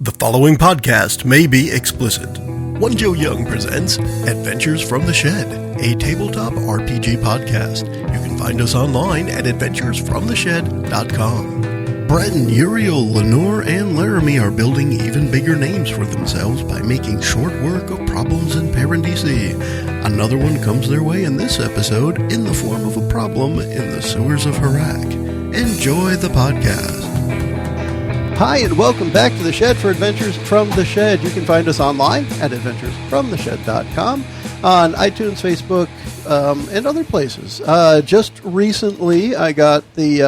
The following podcast may be explicit. One Joe Young presents Adventures from the Shed, a tabletop RPG podcast. You can find us online at adventuresfromtheshed.com. Bretton, Uriel, Lenore, and Laramie are building even bigger names for themselves by making short work of problems in Parandisi. Another one comes their way in this episode in the form of a problem in the sewers of Herak. Enjoy the podcast. Hi, and welcome back to The Shed for Adventures from the Shed. You can find us online at adventuresfromtheshed.com, on iTunes, Facebook, and other places. Just recently, I got the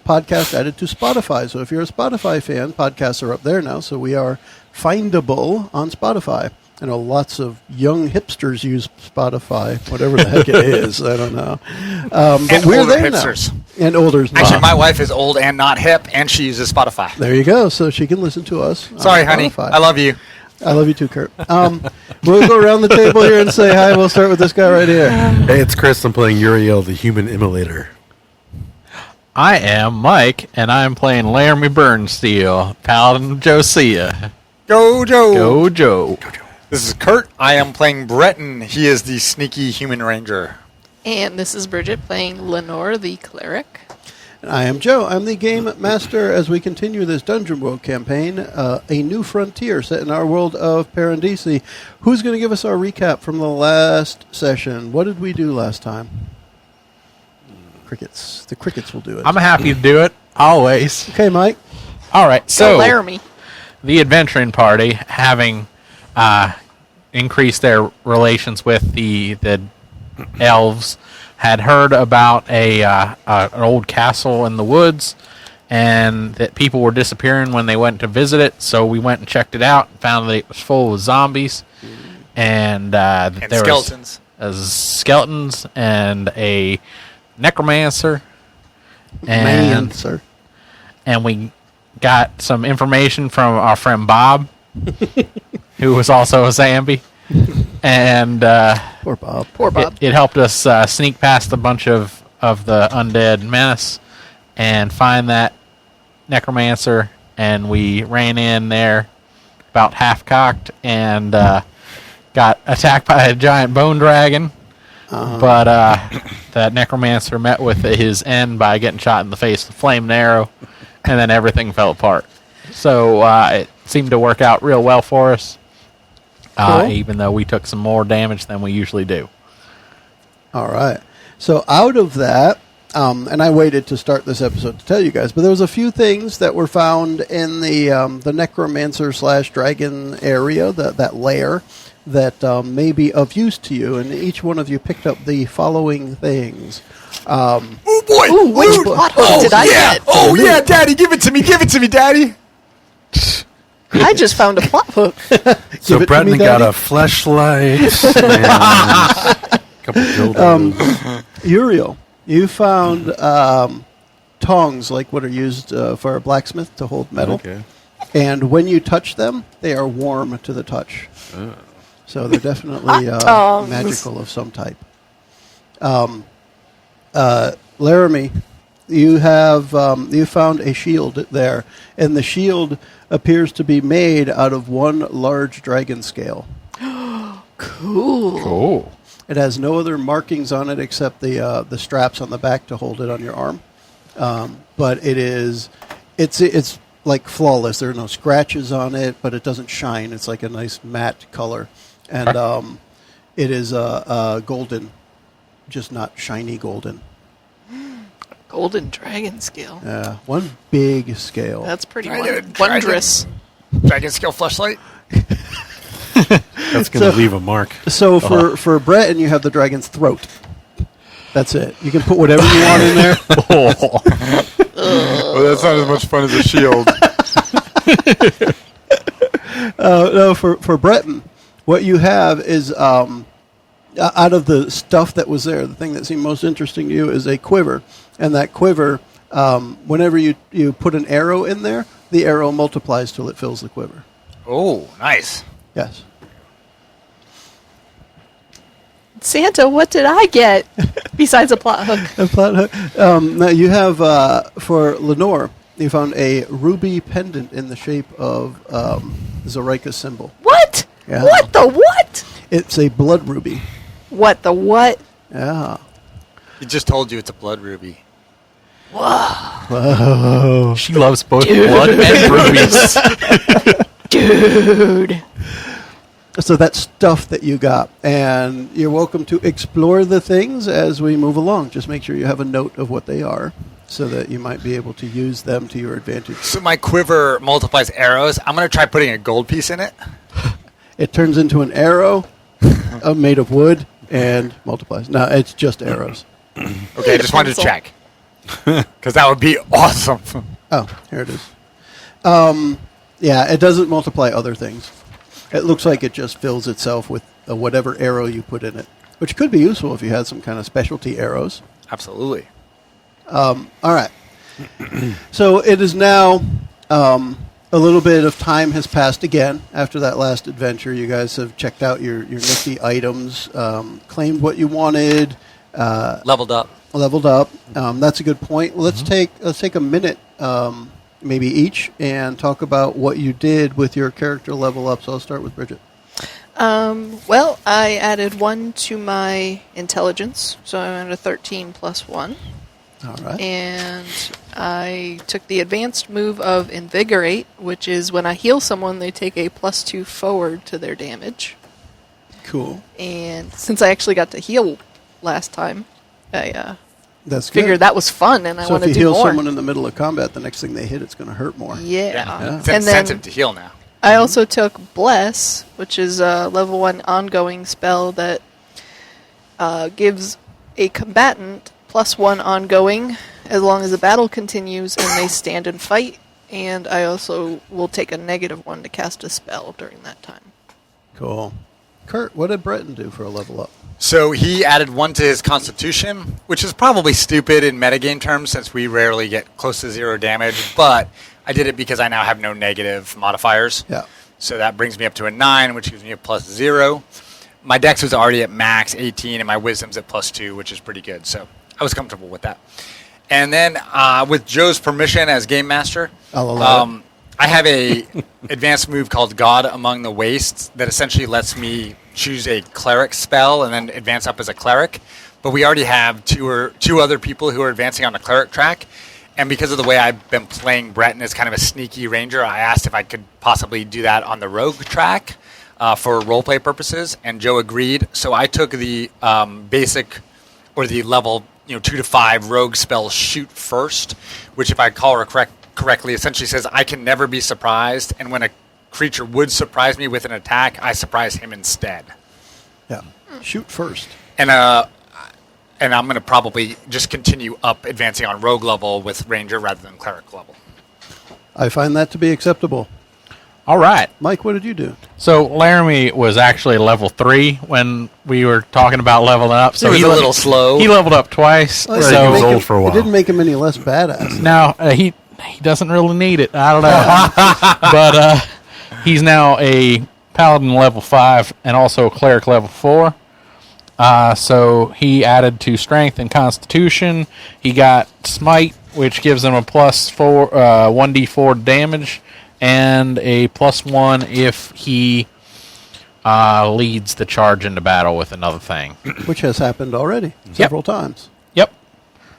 podcast added to Spotify. So if you're a Spotify fan, podcasts are up there now, so we are findable on Spotify. I know lots of young hipsters use Spotify, whatever the heck it is. I don't know. But we're there hipsters. Now. And older. Actually, my wife is old and not hip, and she uses Spotify. There you go. So she can listen to us. Sorry, honey. I love you. I love you too, Kurt. We'll go around the table here and say hi. We'll start with this guy right here. Hey, it's Chris. I'm playing Uriel, the human immolator. I am Mike, and I'm playing Laramie Burnsteel, Paladin Josiah. Go, Joe. Go, Joe. This is Kurt. I am playing Bretton. He is the sneaky human ranger. And this is Bridget playing Lenore, the cleric. And I am Joe. I'm the game master as we continue this Dungeon World campaign, a new frontier set in our world of Parandisi. Who's going to give us our recap from the last session? What did we do last time? Crickets. The crickets will do it. I'm happy to do it, always. Okay, Mike. All right, so Laramie. The adventuring party, having increased their relations with the elves, had heard about an old castle in the woods, and that people were disappearing when they went to visit it. So we went and checked it out and found that it was full of zombies and there skeletons. Was skeletons and a necromancer. And we got some information from our friend Bob, who was also a zombie. And poor Bob. It helped us sneak past a bunch of the undead menace and find that necromancer. And we ran in there about half-cocked and got attacked by a giant bone dragon. But that necromancer met with his end by getting shot in the face with a flaming arrow, and then everything fell apart. So it seemed to work out real well for us. Cool. Even though we took some more damage than we usually do. All right. So out of that, and I waited to start this episode to tell you guys, but there was a few things that were found in the necromancer/dragon area, that lair, that may be of use to you, and each one of you picked up the following things. Oh boy! Ooh, which plot hook did I get? Oh yeah, Daddy, give it to me, Daddy. I just found a plot hook. So Bretton got a fleshlight and a couple dildos. Uriel, you found tongs, like what are used for a blacksmith to hold metal. Okay. And when you touch them, they are warm to the touch. Oh. So they're definitely magical of some type. Laramie, you have you found a shield there, and the shield appears to be made out of one large dragon scale. Cool. It has no other markings on it except the straps on the back to hold it on your arm. But it's like flawless. There are no scratches on it, but it doesn't shine. It's like a nice matte color, and it is golden, just not shiny golden. Golden dragon scale. Yeah, one big scale. That's pretty wondrous. Dragon scale fleshlight. That's going to leave a mark. So for Bretton, you have the dragon's throat. That's it. You can put whatever you want in there. Well, that's not as much fun as a shield. No, for Bretton, what you have is out of the stuff that was there, the thing that seemed most interesting to you is a quiver. And that quiver, whenever you put an arrow in there, the arrow multiplies till it fills the quiver. Oh, nice. Yes. Santa, what did I get besides a plot hook? A plot hook. Now you have, for Lenore, You found a ruby pendant in the shape of Zoraika's symbol. What? Yeah. What the what? It's a blood ruby. What the what? Yeah. He just told you it's a blood ruby. Whoa. She loves both blood and rubies. Dude. So that's stuff that you got, and you're welcome to explore the things as we move along. Just make sure you have a note of what they are so that you might be able to use them to your advantage. So my quiver multiplies arrows. I'm going to try putting a gold piece in it. It turns into an arrow made of wood and multiplies. No, it's just arrows. Okay, I just wanted to check. Because that would be awesome. Oh, here it is. Yeah, it doesn't multiply other things. It looks like it just fills itself with whatever arrow you put in it, which could be useful if you had some kind of specialty arrows. Absolutely. All right. So it is now a little bit of time has passed again after that last adventure. You guys have checked out your nifty items, claimed what you wanted, Leveled up. That's a good point. Well, let's take a minute, maybe each, and talk about what you did with your character level up. So I'll start with Bridget. Well, I added 1 to my intelligence, so I'm at a 13 plus 1. All right. And I took the advanced move of Invigorate, which is when I heal someone, they take a +2 forward to their damage. Cool. And since I actually got to heal last time, I That's good. figured that was fun, and I So want if to you do heal more. someone in the middle of combat, the next thing they hit, it's going to hurt more. Yeah. It's And then incentive to heal now. I also took Bless, which is a level 1 ongoing spell that gives a combatant +1 ongoing as long as the battle continues and they stand and fight. And I also will take a -1 to cast a spell during that time. Cool. Kurt, what did Bretton do for a level up? So he added 1 to his constitution, which is probably stupid in metagame terms since we rarely get close to 0 damage, but I did it because I now have no negative modifiers. Yeah. So that brings me up to a 9, which gives me a +0. My dex was already at max 18, and my wisdom's at +2, which is pretty good. So I was comfortable with that. And then with Joe's permission as game master, I'll allow it. I have a advanced move called God Among the Wastes that essentially lets me choose a cleric spell and then advance up as a cleric. But we already have two other people who are advancing on the cleric track. And because of the way I've been playing Bretton as kind of a sneaky ranger, I asked if I could possibly do that on the rogue track for roleplay purposes. And Joe agreed. So I took the basic or the level 2 to 5 rogue spell Shoot First, which if I call correctly essentially says I can never be surprised, and when a creature would surprise me with an attack, I surprise him instead. Yeah. Shoot first. And I'm going to probably just continue up advancing on rogue level with ranger rather than cleric level. I find that to be acceptable. All right. Mike, what did you do? So Laramie was actually level 3 when we were talking about leveling up. So he was a little slow. He leveled up twice. Well, Right, so he was old for a while. It didn't make him any less badass. now he doesn't really need it. I don't know. But he's now a paladin level 5 and also a cleric level 4. So he added to strength and constitution. He got smite, which gives him a +4, 1d4 damage, and a +1 if he leads the charge into battle with another thing. Which has happened already several times. Yep.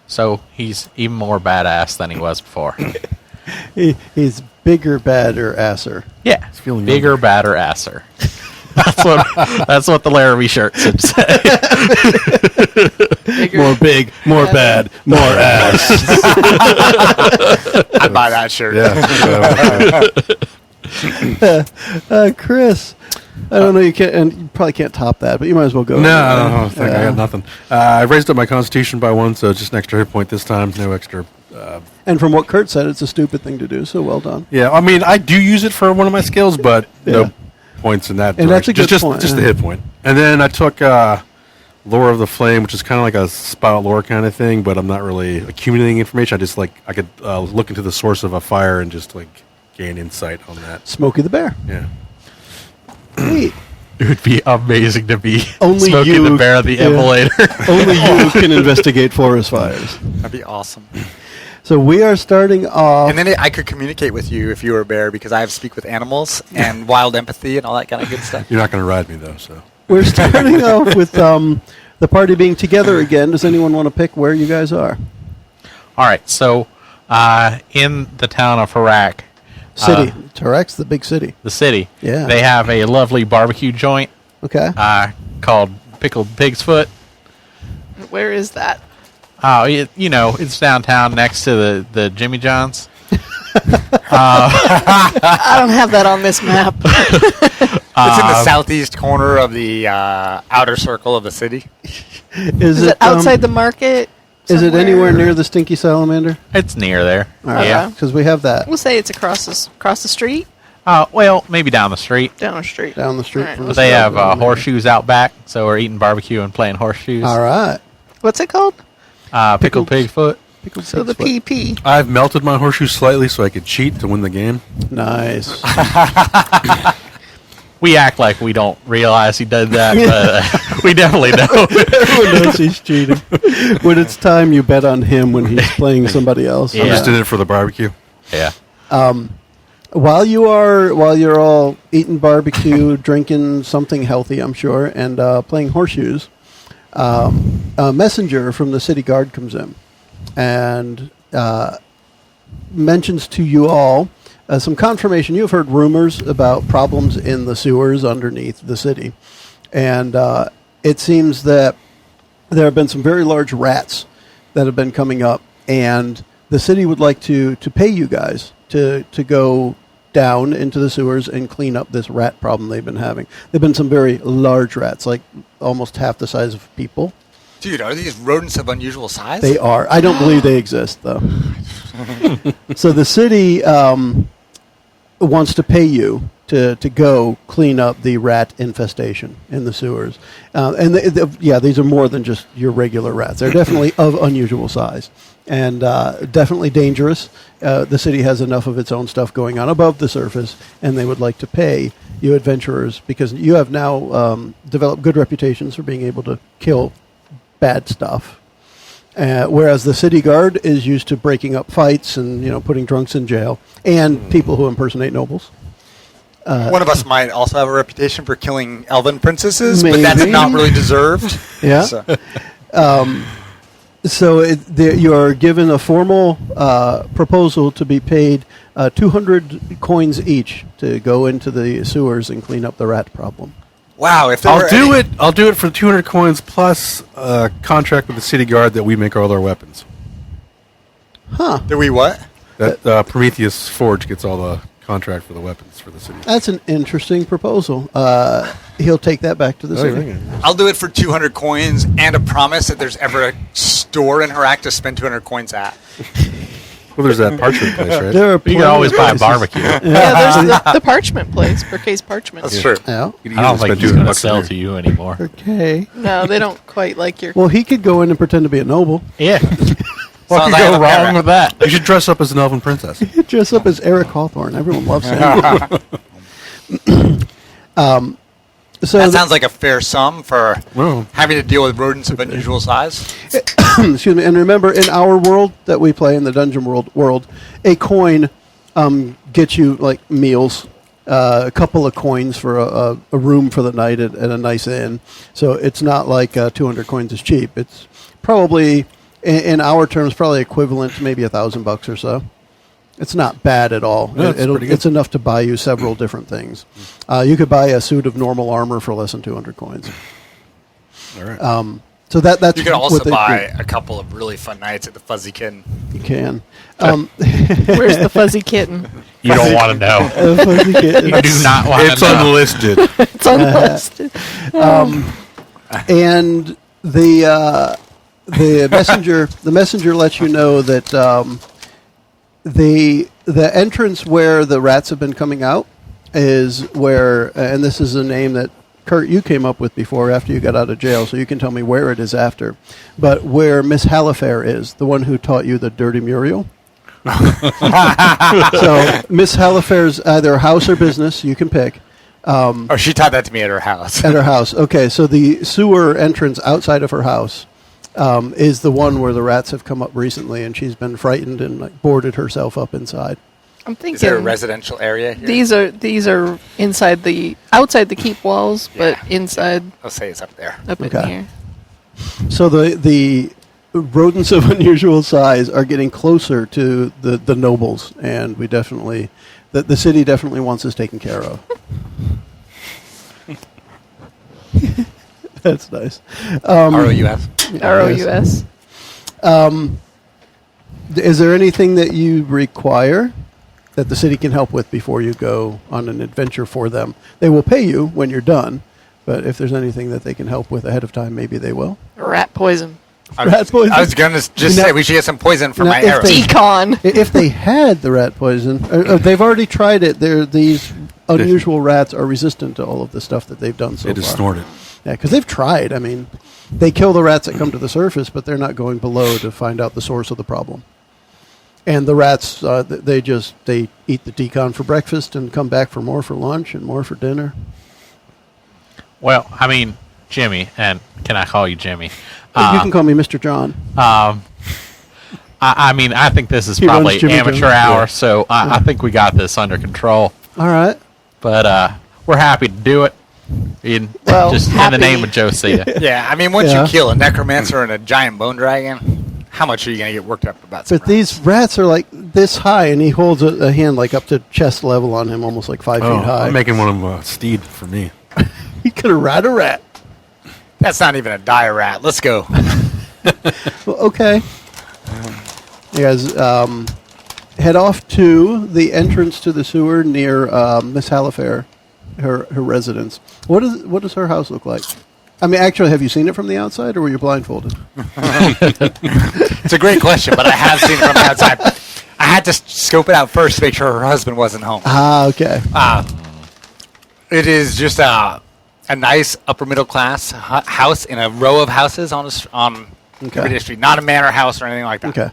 So he's even more badass than he was before. He's bigger, badder, asser. Yeah, feeling bigger, badder, asser. That's what the Laramie shirt should say. More big, more bad, more ass. I'd buy that shirt. Yeah. Chris, I don't know. You can't, and you probably can't top that, but you might as well go. No, I got nothing. I raised up my constitution by 1, so just an extra hit point this time. No extra. And from what Kurt said, it's a stupid thing to do. So well done. Yeah, I mean, I do use it for one of my skills, but no points in that. And that's a direction. good point, Just yeah. the hit point. And then I took Lore of the Flame, which is kind of like a spout lore kind of thing, but I'm not really accumulating information. I just I could look into the source of a fire and just gain insight on that. Smokey the Bear. Yeah. Neat. It would be amazing to be Only Smokey you- the Bear, the yeah. Immolator. Only you can investigate forest fires. That'd be awesome. So we are starting off. And then I could communicate with you if you were a bear because I have speak with animals and wild empathy and all that kind of good stuff. You're not going to ride me though, so. We're starting off with the party being together again. Does anyone want to pick where you guys are? All right, so in the town of Herak, City. Herak's the big city. the city, Yeah. they have a lovely barbecue joint Okay. called Pickled Pig's Foot. Where is that? Oh, it's downtown next to the Jimmy John's. I don't have that on this map. It's in the southeast corner of the outer circle of the city. Is Is it outside the market? Is it somewhere? anywhere near the Stinky Salamander? It's near there. All right. Yeah. Because we have that We'll say it's across the street. Well, maybe down the street. Down the street. down the street All right. from But the they have Salamander. horseshoes out back, so we're eating barbecue and playing horseshoes. All right. What's it called? Pickled Pig Foot. Pickled So the pig's foot. PP. I've melted my horseshoe slightly so I could cheat to win the game. Nice. We act like we don't realize he did that, but we definitely know. Everyone knows he's cheating. When it's time, you bet on him when he's playing somebody else. Yeah. I just did it for the barbecue. Yeah. While you're all eating barbecue, drinking something healthy, I'm sure, and playing horseshoes, a messenger from the city guard comes in and mentions to you all some confirmation. You've heard rumors about problems in the sewers underneath the city, and it seems that there have been some very large rats that have been coming up, and the city would like to pay you guys to go down into the sewers and clean up this rat problem they've been having. There've been some very large rats, like almost half the size of people. Dude, are these rodents of unusual size? They are. I don't believe they exist, though. So the city wants to pay you to go clean up the rat infestation in the sewers. And these are more than just your regular rats. They're definitely of unusual size and definitely dangerous. The city has enough of its own stuff going on above the surface, and they would like to pay you adventurers because you have now developed good reputations for being able to kill bad stuff. Whereas the city guard is used to breaking up fights and putting drunks in jail and people who impersonate nobles. One of us might also have a reputation for killing elven princesses, Maybe. but that's not really deserved. Yeah. So, You are given a formal proposal to be paid 200 coins each to go into the sewers and clean up the rat problem. wow, if there were I'll do it for 200 coins plus a contract with the city guard that we make all our weapons. Do we what? That Prometheus Forge gets all the contract for the weapons for the city. That's an interesting proposal. He'll take that back to the city. I'll do it for 200 coins and a promise that there's ever a store in Herak to spend 200 coins at. Well, there's that parchment place, right? There are You plenty can always of buy a places. barbecue. Yeah, there's the parchment place, Burke's Parchment. That's true. Yeah. You I don't think spend he's 200 going to bucks a sell year. to you anymore. Okay. No, they don't quite like your. Well, he could go in and pretend to be a noble. Yeah. What Sounds could like go a wrong parrot. with that? You should dress up as an elven princess. He'd dress up as Eric Hawthorne. Everyone loves him. So That sounds like a fair sum for Well, having to deal with rodents of unusual size. excuse me. And remember, in our world that we play in the dungeon world, a coin gets you like meals, a couple of coins for a room for the night at a nice inn. So it's not like 200 coins is cheap. It's probably, in our terms, probably equivalent to maybe $1,000 or so. It's not bad at all. No, it's pretty good. It's enough to buy you several different things. You could buy a suit of normal armor for less than 200 coins. all right. So that's You can also what they buy do. a couple of really fun nights at the Fuzzy Kitten. You can. Where's the fuzzy kitten? You don't want to know. Fuzzy kitten. You do not want It's to know. unlisted. It's unlisted. And the messenger lets you know that the entrance where the rats have been coming out is where, and this is a name that Kurt, you came up with before after you got out of jail, so you can tell me where it is after. But where Miss Halifair is, the one who taught you the dirty Muriel. So Miss Halifair's either house or business, you can pick. Oh, she taught that to me at her house. At her house. Okay, so the sewer entrance outside of her house is the one where the rats have come up recently, and she's been frightened and like, boarded herself up inside. I'm thinking Is there a residential area here? these are outside the keep walls, but Yeah. inside I'll say it's up there. up in Okay. here. So the rodents of unusual size are getting closer to the nobles, and we definitely the city definitely wants us taken care of. That's nice. ROUF. ROUS. Is there anything that you require that the city can help with before you go on an adventure for them? They will pay you when you're done, but if there's anything that they can help with ahead of time, maybe they will. Rat poison. Rat poison? I was going to just Now- say we should get some poison for now, my if arrows. they- Decon. If they had the rat poison, they've already tried it. These unusual rats are resistant to all of the stuff that they've done so They just far. snort it. Yeah, because they've tried. I mean, they kill the rats that come to the surface, but they're not going below to find out the source of the problem. And the rats, they eat the decon for breakfast and come back for more for lunch and more for dinner. Well, I mean, Jimmy, and can I call you Jimmy? You can call me Mr. John. I mean, I think this is He runs probably Jimmy amateur Jones. hour, Yeah. so I think we got this under control. All right. But we're happy to do it. In the happy. name of Josiah. Yeah, I mean, once Yeah. you kill a necromancer and a giant bone dragon, how much are you going to get worked up about some But these rats are like this high, and he holds a hand like up to chest level on him, almost like 5 feet high. I'm making one of them steed for me. He could have ride a rat. That's not even a dire rat. Let's go. Well, okay. You guys head off to the entrance to the sewer near Miss Halifair, her residence. What does her house look like? I mean, actually, have you seen it from the outside, or were you blindfolded? It's a great question, but I have seen it from the outside. I had to scope it out first to make sure her husband wasn't home. Ah, okay. It is just a nice upper middle class house in a row of houses on Okay. Everyday Street. Not a manor house or anything like that. Okay.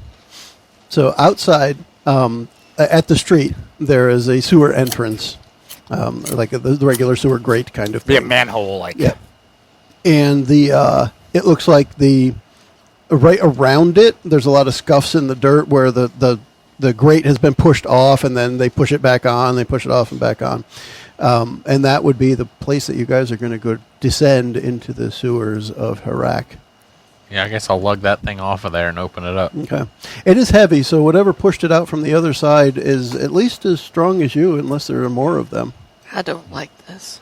So outside, at the street, there is a sewer entrance, like the regular sewer grate kind of Be a thing. manhole, like. Yeah. And it looks like right around it, there's a lot of scuffs in the dirt where the grate has been pushed off, and then they push it back on, they push it off and back on. And that would be the place that you guys are going to go descend into the sewers of Herak. Yeah, I guess I'll lug that thing off of there and open it up. Okay. It is heavy, so whatever pushed it out from the other side is at least as strong as you, unless there are more of them. I don't like this,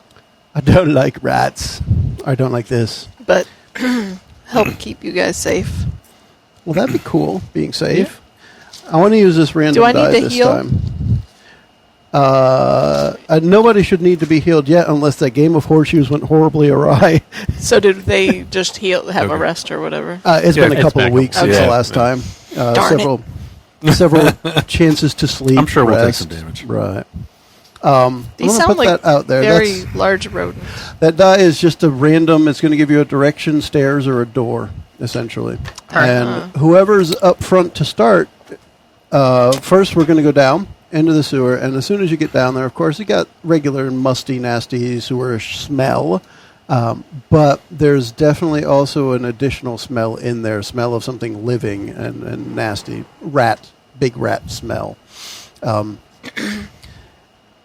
I don't like rats. I don't like this. but help keep you guys safe. Well, that'd be cool, being safe. I want to use this random Do I need die to this heal? time. Nobody should need to be healed yet unless that game of horseshoes went horribly awry. So did they just have a Okay. rest or whatever? It's been a it's couple been of a weeks couple- since the Yeah. last time. Darn Several chances to sleep. I'm sure we'll take rest. some damage. Right. I'm These gonna sound put like that out there. very large rodents. That die is just a random. It's going to give you a direction, stairs, or a door, essentially. And whoever's up front to start, first we're going to go down into the sewer. And as soon as you get down there, of course, you got regular musty, nasty sewerish smell. But there's definitely also an additional smell in there, smell of something living and nasty. Big rat smell.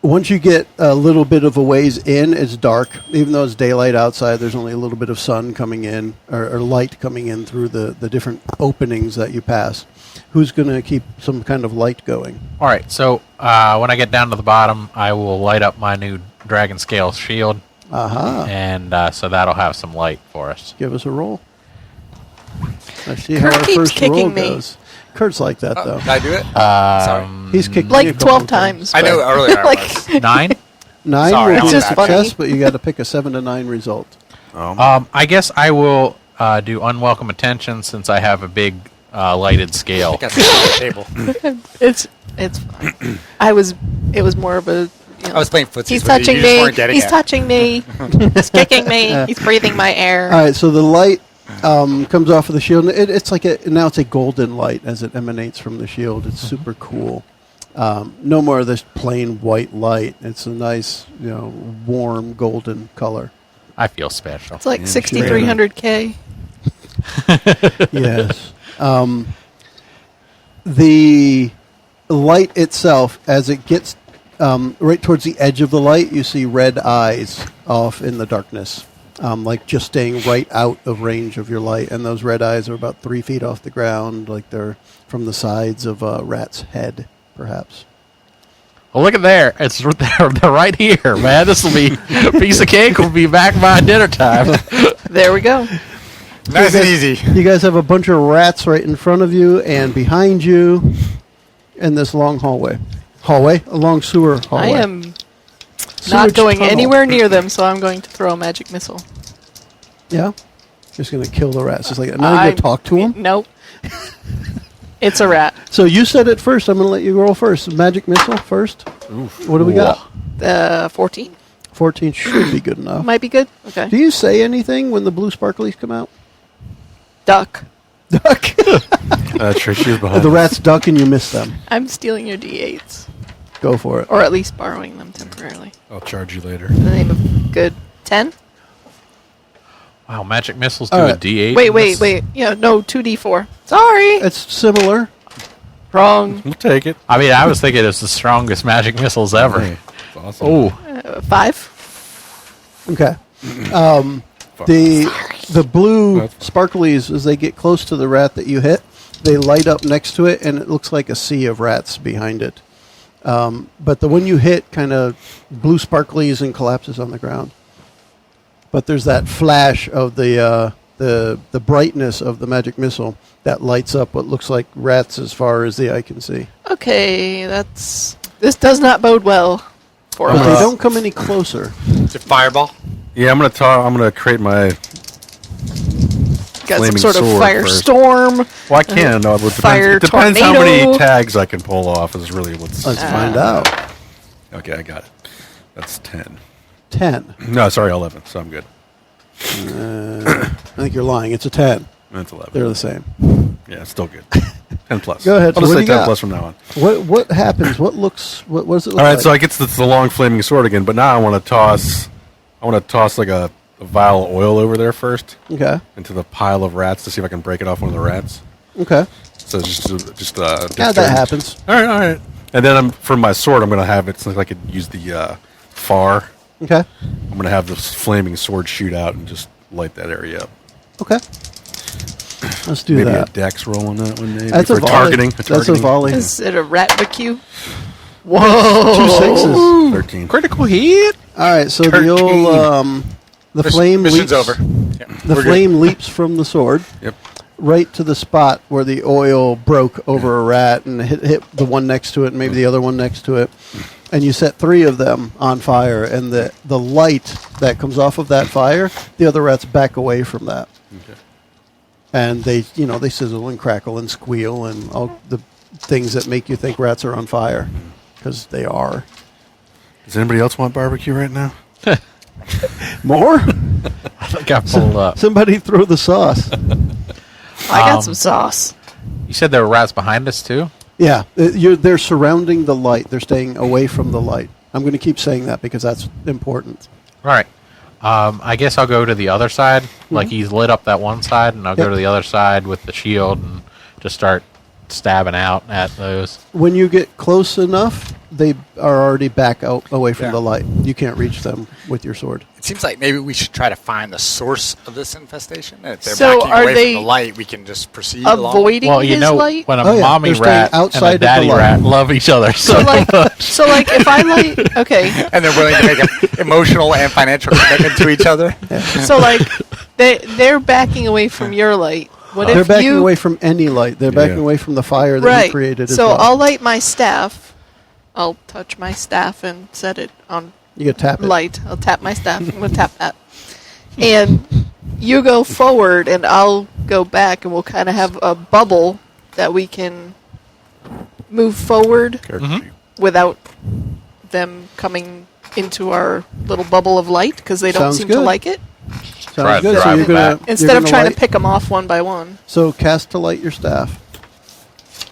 Once you get a little bit of a ways in, it's dark. Even though it's daylight outside, there's only a little bit of sun coming in, or light coming in through the different openings that you pass. Who's going to keep some kind of light going? All right, so when I get down to the bottom, I will light up my new dragon scale shield, Aha. and so that'll have some light for us. Give us a roll. Let's see Kurt how our keeps first kicking roll me. goes. Kurt's like that, though. Did I do it? Sorry. He's kicked me a Like couple 12 of times. I know but- earlier I like, was. 9? 9 Sorry, will I'm be a just funny. success, but you got to pick a 7 to 9 result. I guess I will do unwelcome attention since I have a big lighted scale. I got something on the table. it's fine. It was more of a. I was playing footsies He's with you. touching You just me. weren't getting He's it. touching me. He's kicking me. He's breathing my air. All right, so the light comes off of the shield. It's like now it's a golden light as it emanates from the shield. It's super cool. No more of this plain white light. It's a nice, warm golden color. I feel special. It's like 6,300 K. Yes. The light itself, as it gets right towards the edge of the light, you see red eyes off in the darkness, like just staying right out of range of your light. And those red eyes are about 3 feet off the ground, like they're from the sides of a rat's head, perhaps. Well, look at there. They're right here, man. This will be a piece of cake. Will be back by dinner time. There we go. Nice and easy. You guys have a bunch of rats right in front of you and behind you in this long hallway. A long sewer hallway. I am not Sewage going tunnel. anywhere near them, so I'm going to throw a magic missile. Yeah? Just going to kill the rats. Just like that. Not even talk to them? Nope. It's a rat. So you said it first. I'm going to let you roll first. Magic missile first. Oof. What do we got? 14. 14 should be good enough. Might be good. Okay. Do you say anything when the blue sparklies come out? Duck. Duck. Sure, she was behind The us. rats duck and you miss them. I'm stealing your D8s. Go for it. Or at least borrowing them temporarily. I'll charge you later. In the name of good. 10? Wow, magic missiles do All a right. D8. Wait. Yeah, no, 2D4. Sorry. It's similar. Wrong. We'll take it. I mean, I was thinking it's the strongest magic missiles ever. Hey, it's awesome. Oh, 5? Okay. The blue sparklies, as they get close to the rat that you hit, they light up next to it, and it looks like a sea of rats behind it. But the one you hit kind of blue sparklies and collapses on the ground. But there's that flash of the brightness of the magic missile that lights up what looks like rats as far as the eye can see. Okay, this does not bode well for But they us. don't come any closer. It's a fireball. Yeah, I'm gonna create my. Got some flaming sort of sword first. firestorm. Well, I can. No, it Fire depends how tornado. many tags I can pull off. Is really what's. Let's find out. Okay, I got it. That's 10. 10. No, sorry, 11. So I'm good. I think you're lying. It's a 10. That's 11. They're the same. Yeah, it's still good. 10 plus. Go ahead, I'll so just what say do you 10 got? plus from now on. What happens? What does it look All right, like? so I get the long flaming sword again, but now I want to toss like a vial of oil over there first Okay. into the pile of rats to see if I can break it off one of the rats. Okay. So just Yeah, that happens. All right. And then for my sword, I'm going to have it so I could use the far. Okay. I'm going to have this flaming sword shoot out and just light that area up. Okay. Let's do Maybe that. a dex roll on that one. Maybe That's a for volley. targeting. That's a volley. Is it a rat barbecue? 2 6s. 13. critical hit. All right, so the 13. old the flame Mission's leaps. over. Yeah. The flame leaps from the sword Yep. right to the spot where the oil broke over a rat and hit the one next to it and maybe the other one next to it. And you set 3 of them on fire, and the light that comes off of that fire, the other rats back away from that. Okay. And they sizzle and crackle and squeal and all the things that make you think rats are on fire, because they are. Does anybody else want barbecue right now? More? I think I pulled up. Somebody throw the sauce. I got some sauce. You said there were rats behind us too. Yeah, they're surrounding the light. They're staying away from the light. I'm going to keep saying that because that's important. All right. I guess I'll go to the other side. Like he's lit up that one side, and I'll go Yep. to the other side with the shield and just start stabbing out at those. When you get close enough, they are already back out away from Yeah. the light. You can't reach them with your sword. It seems like maybe we should try to find the source of this infestation. And if they're So backing are away they from the light, we can just proceed along. Avoiding Well, you his know, light? when a Oh, yeah. mommy They're staying rat and outside a of the daddy light. rat love each other so So like if I light, okay, And they're willing to make an emotional and financial commitment to each other. so like they're backing away from your light. What They're if backing you away from any light. They're backing Yeah. away from the fire that right? you created as So well. I'll light my staff. I'll touch my staff and set it on You can tap it. light. I'll tap my staff. I'm gonna tap that, and you go forward, and I'll go back, and we'll kind of have a bubble that we can move forward Character sheet. without them coming into our little bubble of light because they don't Sounds seem to good. like it. Sounds Try to good. So drive you're it gonna back. Instead of trying light, to pick them off one by one. So cast to light your staff.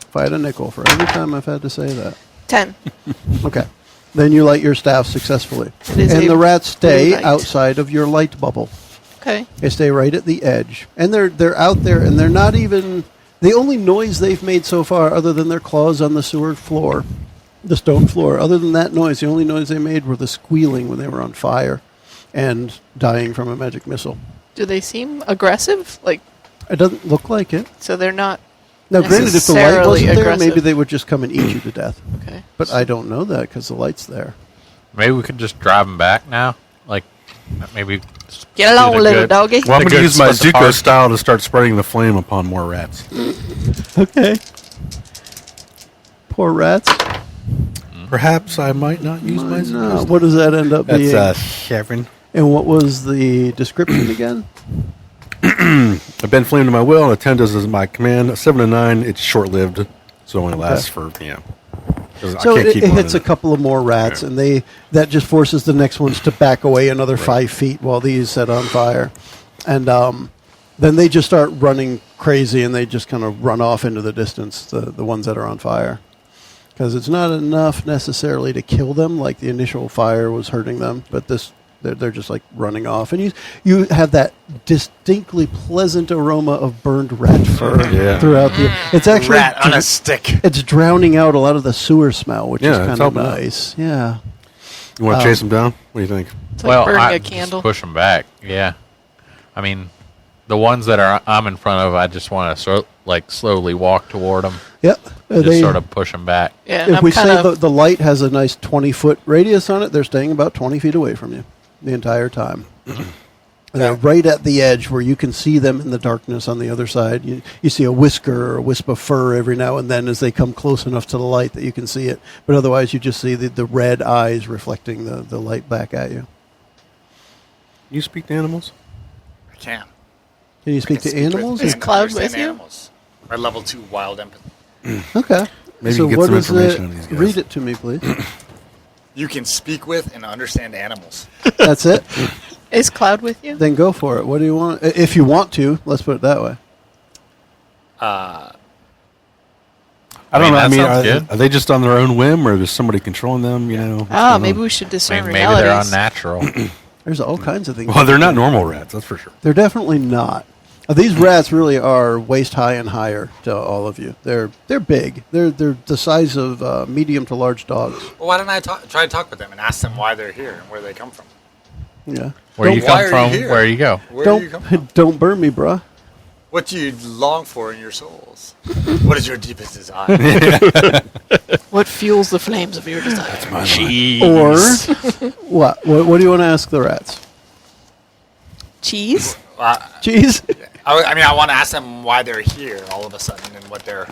If I had a nickel for every time I've had to say that. 10. Okay. Then you light your staff successfully. It is And a the rats stay blue light. outside of your light bubble. Okay. They stay right at the edge, and they're out there, and they're not even the only noise they've made so far, other than their claws on the sewer floor, the stone floor. Other than that noise, the only noise they made were the squealing when they were on fire and dying from a magic missile. Do they seem aggressive? Like, It doesn't look like it. so they're not. Now, granted, if the light Necessarily wasn't there, aggressive. maybe they would just come and eat you to death. Okay. But I don't know that because the light's there. Maybe we could just drive them back now. Like, maybe. Get along, do the little good- doggy. Well, I'm The going to good use my split Zuko apart. style to start spreading the flame upon more rats. Okay. Poor rats. Perhaps I might not use my Zuko No, style. what does that end up being? That's 7. And what was the description again? I've been flamed to my will, and attend as my command. 7 to 9, it's short-lived, so it only lasts for, 'cause So I can't it keep hits a running. couple of more rats, Yeah. and that just forces the next ones to back away another 5 feet while these set on fire. And then they just start running crazy, and they just kind of run off into the distance, the ones that are on fire. Because it's not enough necessarily to kill them, like the initial fire was hurting them, but they're just like running off. And you have that distinctly pleasant aroma of burned rat fur Yeah. throughout the... It's actually... Rat on a stick. It's drowning out a lot of the sewer smell, which Yeah, is it's kind of helping out. nice. Yeah. You want to chase them down? What do you think? It's like burning a just candle. push them back. Yeah. I mean, the ones that I'm in front of, I just want to slowly walk toward them. Yep. Just sort of push them back. Yeah, and If I'm we kind say of. the light has a nice 20-foot radius on it, they're staying about 20 feet away from you the entire time. And they're right at the edge where you can see them in the darkness on the other side. You see a whisker or a wisp of fur every now and then as they come close enough to the light that you can see it. But otherwise, you just see the red eyes reflecting the light back at you. You speak to animals? I can. Can you speak to animals? Is and Cloud understand with you? Animals. Or level 2 wild empathy. Okay. Maybe so you get what some is information it? on these guys. Read it to me, please. You can speak with and understand animals. That's it? Is Cloud with you? Then go for it. What do you want? If you want to, let's put it that way. I don't know. that I mean, sounds good. are they just on their own whim, or is somebody controlling them? You know. what's going on? Maybe we should discern Maybe they're realities. unnatural. There's all kinds of things. Well, they're not normal rats, that's for sure. They're definitely not. These rats really are waist high and higher to all of you. They're big. They're the size of medium to large dogs. Well, why don't I try to talk with them and ask them why they're here and where they come from? Yeah. Where you Why come are you from, here? where you go. Where do you come from? Don't burn me, bruh. What do you long for in your souls? What is your deepest desire? What fuels the flames of your desire? Cheese. Or what? What do you want to ask the rats? Cheese? Cheese. I want to ask them why they're here all of a sudden and what they're,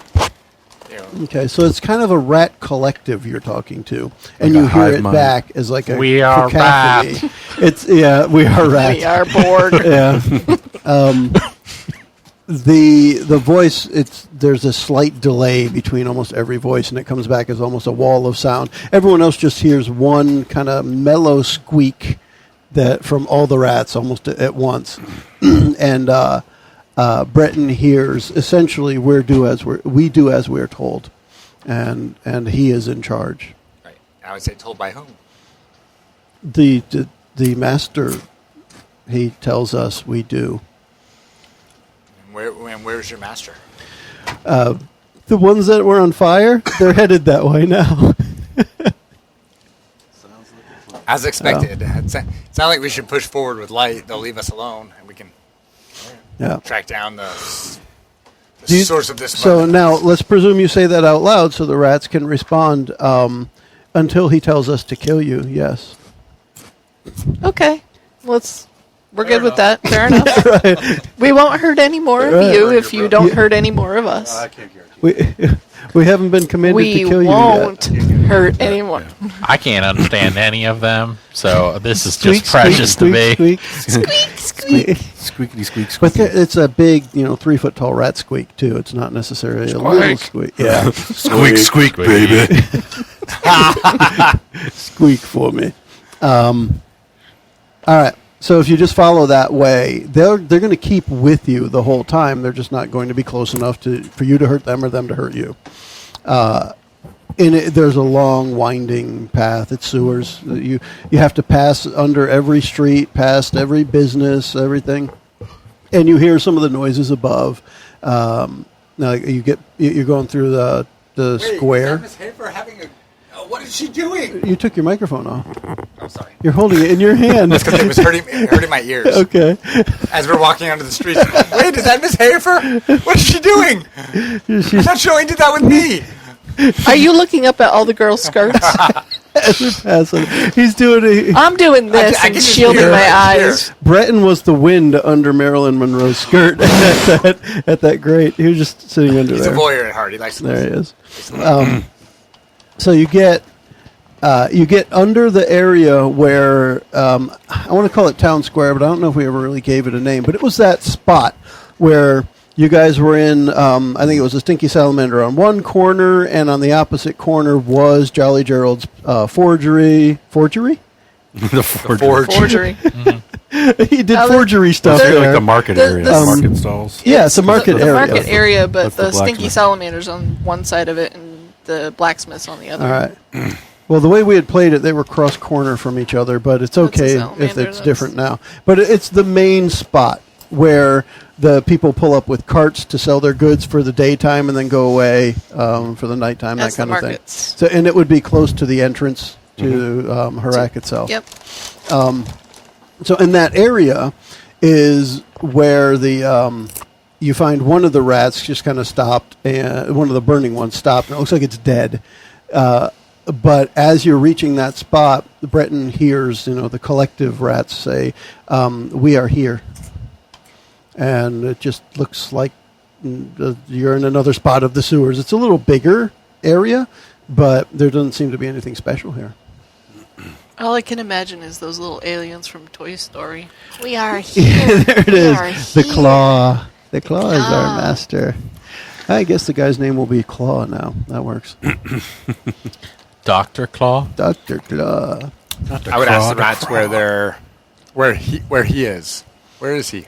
Okay, so it's kind of a rat collective you're talking to, and Like a you hear hive it mind. back as like a We are cacophony. It's we are rats. We are bored. Yeah. The voice, there's a slight delay between almost every voice, and it comes back as almost a wall of sound. Everyone else just hears one kind of mellow squeak that from all the rats almost at once, and Bretton hears essentially we do as we're told, and he is in charge. right. I would say told by whom? The master, he tells us we do. And where's your master? The ones that were on fire, they're headed that way now. As expected. It's not like we should push forward with light. They'll leave us alone, and we can Yeah. track down the Do you- source of this. So moment. now let's presume you say that out loud so the rats can respond until he tells us to kill you. Yes. Okay. We're good with that. Fair enough. We won't hurt any more of you if you don't hurt any more of us. We haven't been commanded We to kill won't you hurt anyone. I can't understand any of them, so this is yet. just precious to me. Squeak. Squeakity squeak But squeak. it's a big, 3-foot tall rat squeak too. It's not necessarily a little squeak. Yeah, Squeak squeak, baby. squeak for me. All right. So if you just follow that way, they're going to keep with you the whole time. They're just not going to be close enough for you to hurt them or them to hurt you. there's a long winding path. It's sewers. You have to pass under every street, past every business, everything, and you hear some of the noises above. Now you're going through the square. Is Miss Hafer having a? What is she doing? You took your microphone off. I'm sorry. You're holding it in your hand. That's because it was hurting my ears. Okay. As we're walking onto the street. Wait, is that Miss Hafer? What is she doing? I thought she only did that with me. Are you looking up at all the girls' skirts? He's doing it. I'm doing this I and can just shielding hear my it eyes. Bretton was the wind under Marilyn Monroe's skirt at that grate. He was just sitting under He's there. a voyeur at heart. He likes to There he listen. is. So you get under the area where I want to call it Town Square, but I don't know if we ever really gave it a name. But it was that spot where you guys were in. I think it was a Stinky Salamander on one corner, and on the opposite corner was Jolly Gerald's forgery. Forgery? The forgery. Forgery. He did Now, forgery stuff Like there. the market area, the- market stalls. Yeah, it's a market the area. market area, but That's the the Stinky blacksmith. Salamanders on one side of it and the blacksmiths on the other. All right. Well, the way we had played it, they were cross corner from each other, but it's That's a okay salamander, if it's that's- different now. But it's the main spot where the people pull up with carts to sell their goods for the daytime and then go away for the nighttime, That's that kind the of markets. thing. So, and it would be close to the entrance to Herak itself. Yep. So in that area is where the you find one of the rats just kind of stopped, and one of the burning ones stopped, and it looks like it's dead. But as you're reaching that spot, Bretton hears, the collective rats say, "We are here," and it just looks like you're in another spot of the sewers. It's a little bigger area, but there doesn't seem to be anything special here. All I can imagine is those little aliens from Toy Story. We are here. There it We is. are The here. Claw. The Claw is our Claw. master. I guess the guy's name will be Claw now. That works. Dr. Claw. Dr. Claw. I would ask the rats where he is. Where is he?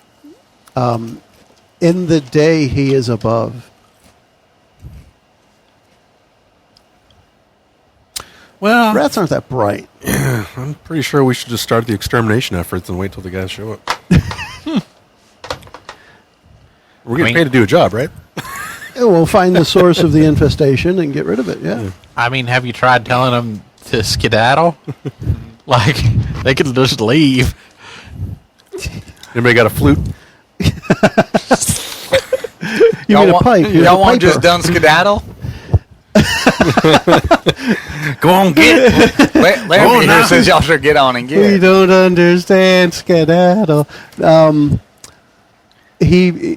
In the day, he is above. Well, Rats aren't that bright. I'm pretty sure we should just start the extermination efforts and wait till the guys show up. We're getting paid to do a job, right? Yeah, we'll find the source of the infestation and get rid of it, yeah. I mean, have you tried telling them to skedaddle? Like, they could just leave. Anybody got a flute? You mean a pipe. You're Y'all a want just piper. done skedaddle? Go on, get it. Laramie here says y'all should get on and get We it. don't understand skedaddle. They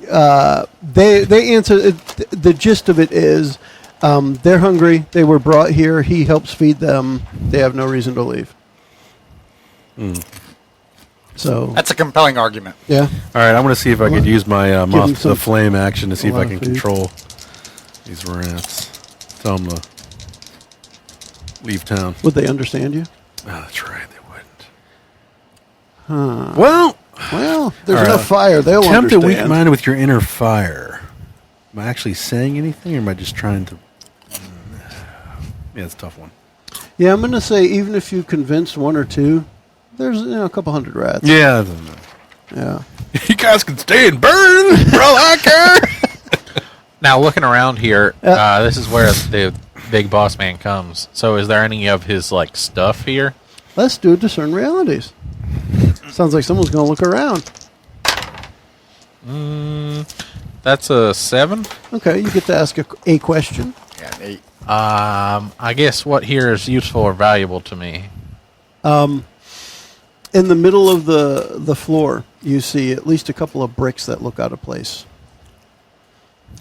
answer. The gist of it is, they're hungry. They were brought here. He helps feed them. They have no reason to leave. So That's a compelling argument. yeah, All right, I'm going to see if I could use my moth him to some- the flame action to see if a lot I can of food. control these rats. Tell them to leave town. would they understand you? Oh, that's right, they wouldn't. Well, Well, there's All right. enough fire. They'll tempt a weak understand. mind with your inner fire. Am I actually saying anything, or am I just trying to? Yeah, it's a tough one. Yeah, I'm going to say even if you convinced one or two, there's a couple hundred rats. Yeah, Yeah. you guys can stay and burn for all I care. Now, looking around here, this is where the big boss man comes. So is there any of his, stuff here? Let's do discern realities. Sounds like someone's going to look around. That's a 7. Okay, you get to ask a question. Yeah, an 8. I guess what here is useful or valuable to me? In the middle of the floor, you see at least a couple of bricks that look out of place.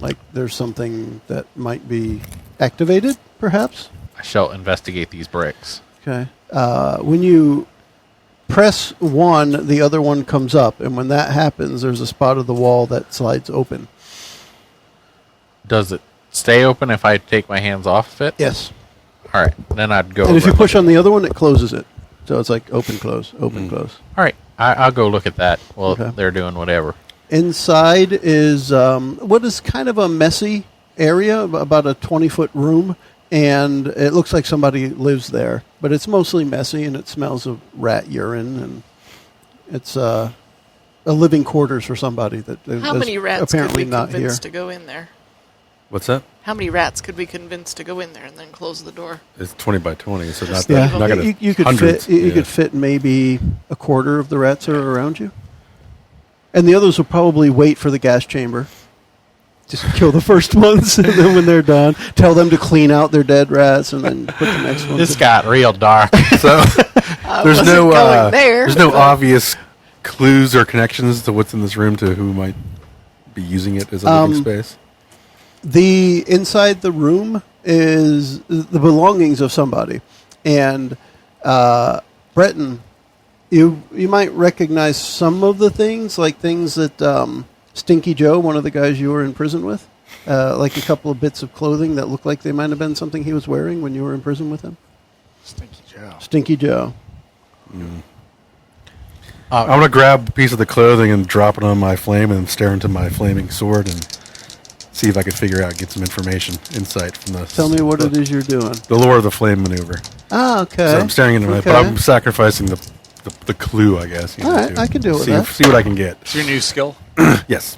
Like there's something that might be activated, perhaps. I shall investigate these bricks. Okay. When you press one, the other one comes up, and when that happens, there's a spot of the wall that slides open. Does it stay open if I take my hands off of it? Yes. All right, then I'd go. And if over you push look on the other one, it closes it. So it's like open, close, open, close. All right, I'll go look at that while Okay. they're doing whatever. Inside is what is kind of a messy area, about a 20-foot room. and it looks like somebody lives there, but it's mostly messy and it smells of rat urine, and it's a living quarters for somebody that How is many rats could apparently we not here. convince to go in there? What's that? How many rats could we convince to go in there and then close the door? It's 20 by 20, so not Yeah. that. Not gonna, You could hundreds. fit. You Yeah. could fit maybe a quarter of the rats that are around you, and the others will probably wait for the gas chamber. Just kill the first ones, and then when they're done, tell them to clean out their dead rats, and then put the next ones. This got real dark. So there's wasn't no going there, there's no but- obvious clues or connections to what's in this room to who might be using it as a living space. The inside the room is the belongings of somebody, and Bretton, you might recognize some of the things, like things that Stinky Joe, one of the guys you were in prison with, like a couple of bits of clothing that looked like they might have been something he was wearing when you were in prison with him. Stinky Joe. Stinky Joe. I'm gonna grab a piece of the clothing and drop it on my flame and stare into my flaming sword and see if I can figure out, get some information, insight from this. Tell me what it is you're doing. The lore of the flame maneuver. Ah, okay. So I'm staring into it, but I'm sacrificing the clue, I guess. All right, I can deal with see, that. See what I can get. It's your new skill. Yes.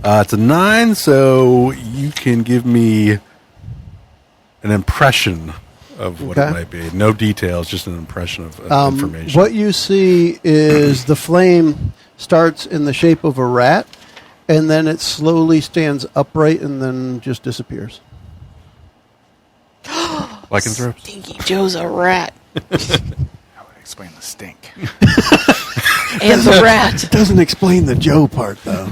It's a 9, so you can give me an impression of what Okay. it might be. No details, just an impression of information. What you see is the flame starts in the shape of a rat, and then it slowly stands upright and then just disappears. Lycanthropes? Stinky Joe's a rat. That would explain the stink. And the rat. Doesn't explain the Joe part, though.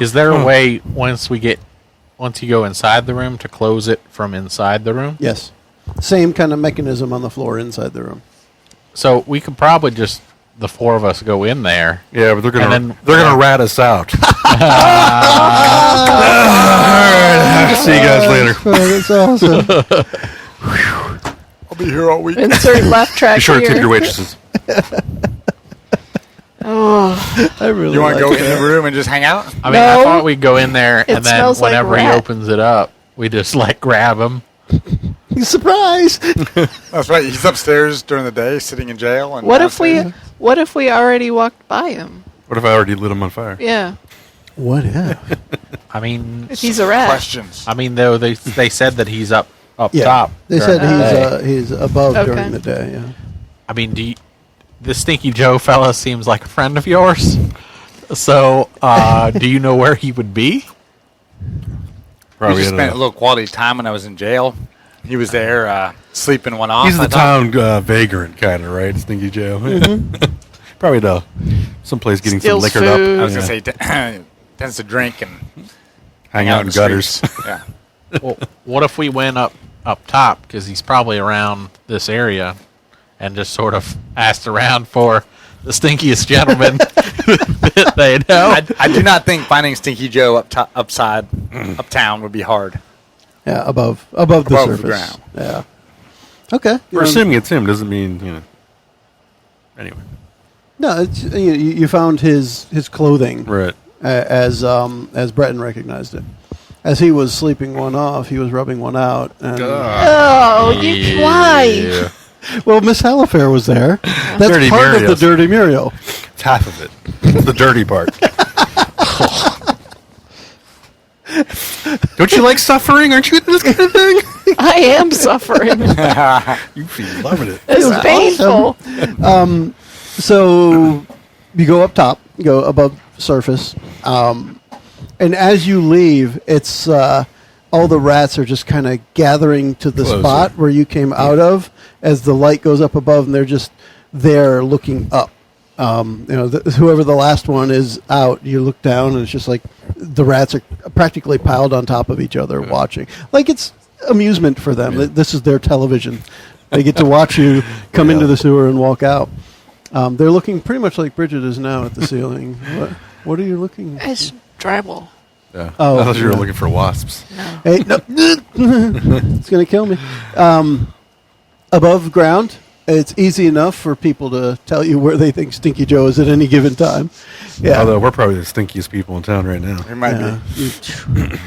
Is there a way once you go inside the room to close it from inside the room? Yes. Same kind of mechanism on the floor inside the room. So we could probably just the four of us go in there. Yeah, but they're And gonna then- rat us out. All right, see you guys later. That's awesome. I'll be here all week. Insert laugh track Be sure to here. tip your waitresses. Oh, I really You want to like go in the room and just hang out? I mean, I No. thought we'd go in there, and then smells like whenever he rat. opens it up, we just like grab him. Surprise! That's right. He's upstairs during the day, sitting in jail. And what if downstairs- we already walked by him? What if I already lit them on fire? Yeah, What if? I mean, if he's a rat. questions? I mean, though they said that he's up Yeah. top. They during said the day. he's above Okay. during the day, yeah. I mean, the Stinky Joe fella seems like a friend of yours. So, do you know where he would be? We Probably just in spent a little quality time when I was in jail. He was there sleeping one off. He's the I thought. town vagrant kind of, right? Stinky Joe. Probably someplace getting Steals some liquored food. I up. was Yeah. going to say, tends to drink and Hang out in the gutters. streets. Yeah. Well, what if we went up top, because he's probably around this area, and just sort of asked around for the stinkiest gentleman that they know? I do not think finding Stinky Joe uptown would be hard. Yeah, above the Above the surface. ground. Yeah. Okay. We're assuming it's him. Doesn't mean, Anyway. No, it's, you found his clothing Right. as Bretton recognized it. As he was sleeping one off, he was rubbing one out. And, Oh, you why? Yeah. well, Miss Halifair was there. That's Dirty part of the Muriel's. Dirty Muriel. It's half of it. It's the dirty part. Don't you like suffering? Aren't you into this kind of thing? I am suffering. You feel loving it. It's painful. So you go up top, you go above surface, and as you leave, it's all the rats are just kind of gathering to the Closer. spot where you came out of as the light goes up above, and they're just there looking up. Whoever the last one is out, you look down, and it's just like the rats are practically piled on top of each other watching. Like it's amusement for them. Yeah. This is their television. They get to watch you come into the sewer and walk out. They're looking pretty much like Bridget is now at the ceiling. What are you looking? It's drywall. Yeah. Oh, I thought you were yeah. looking for wasps. No. Hey, no, it's going to kill me. Above ground, it's easy enough for people to tell you where they think Stinky Joe is at any given time. Yeah. Although we're probably the stinkiest people in town right now. It might Yeah. be.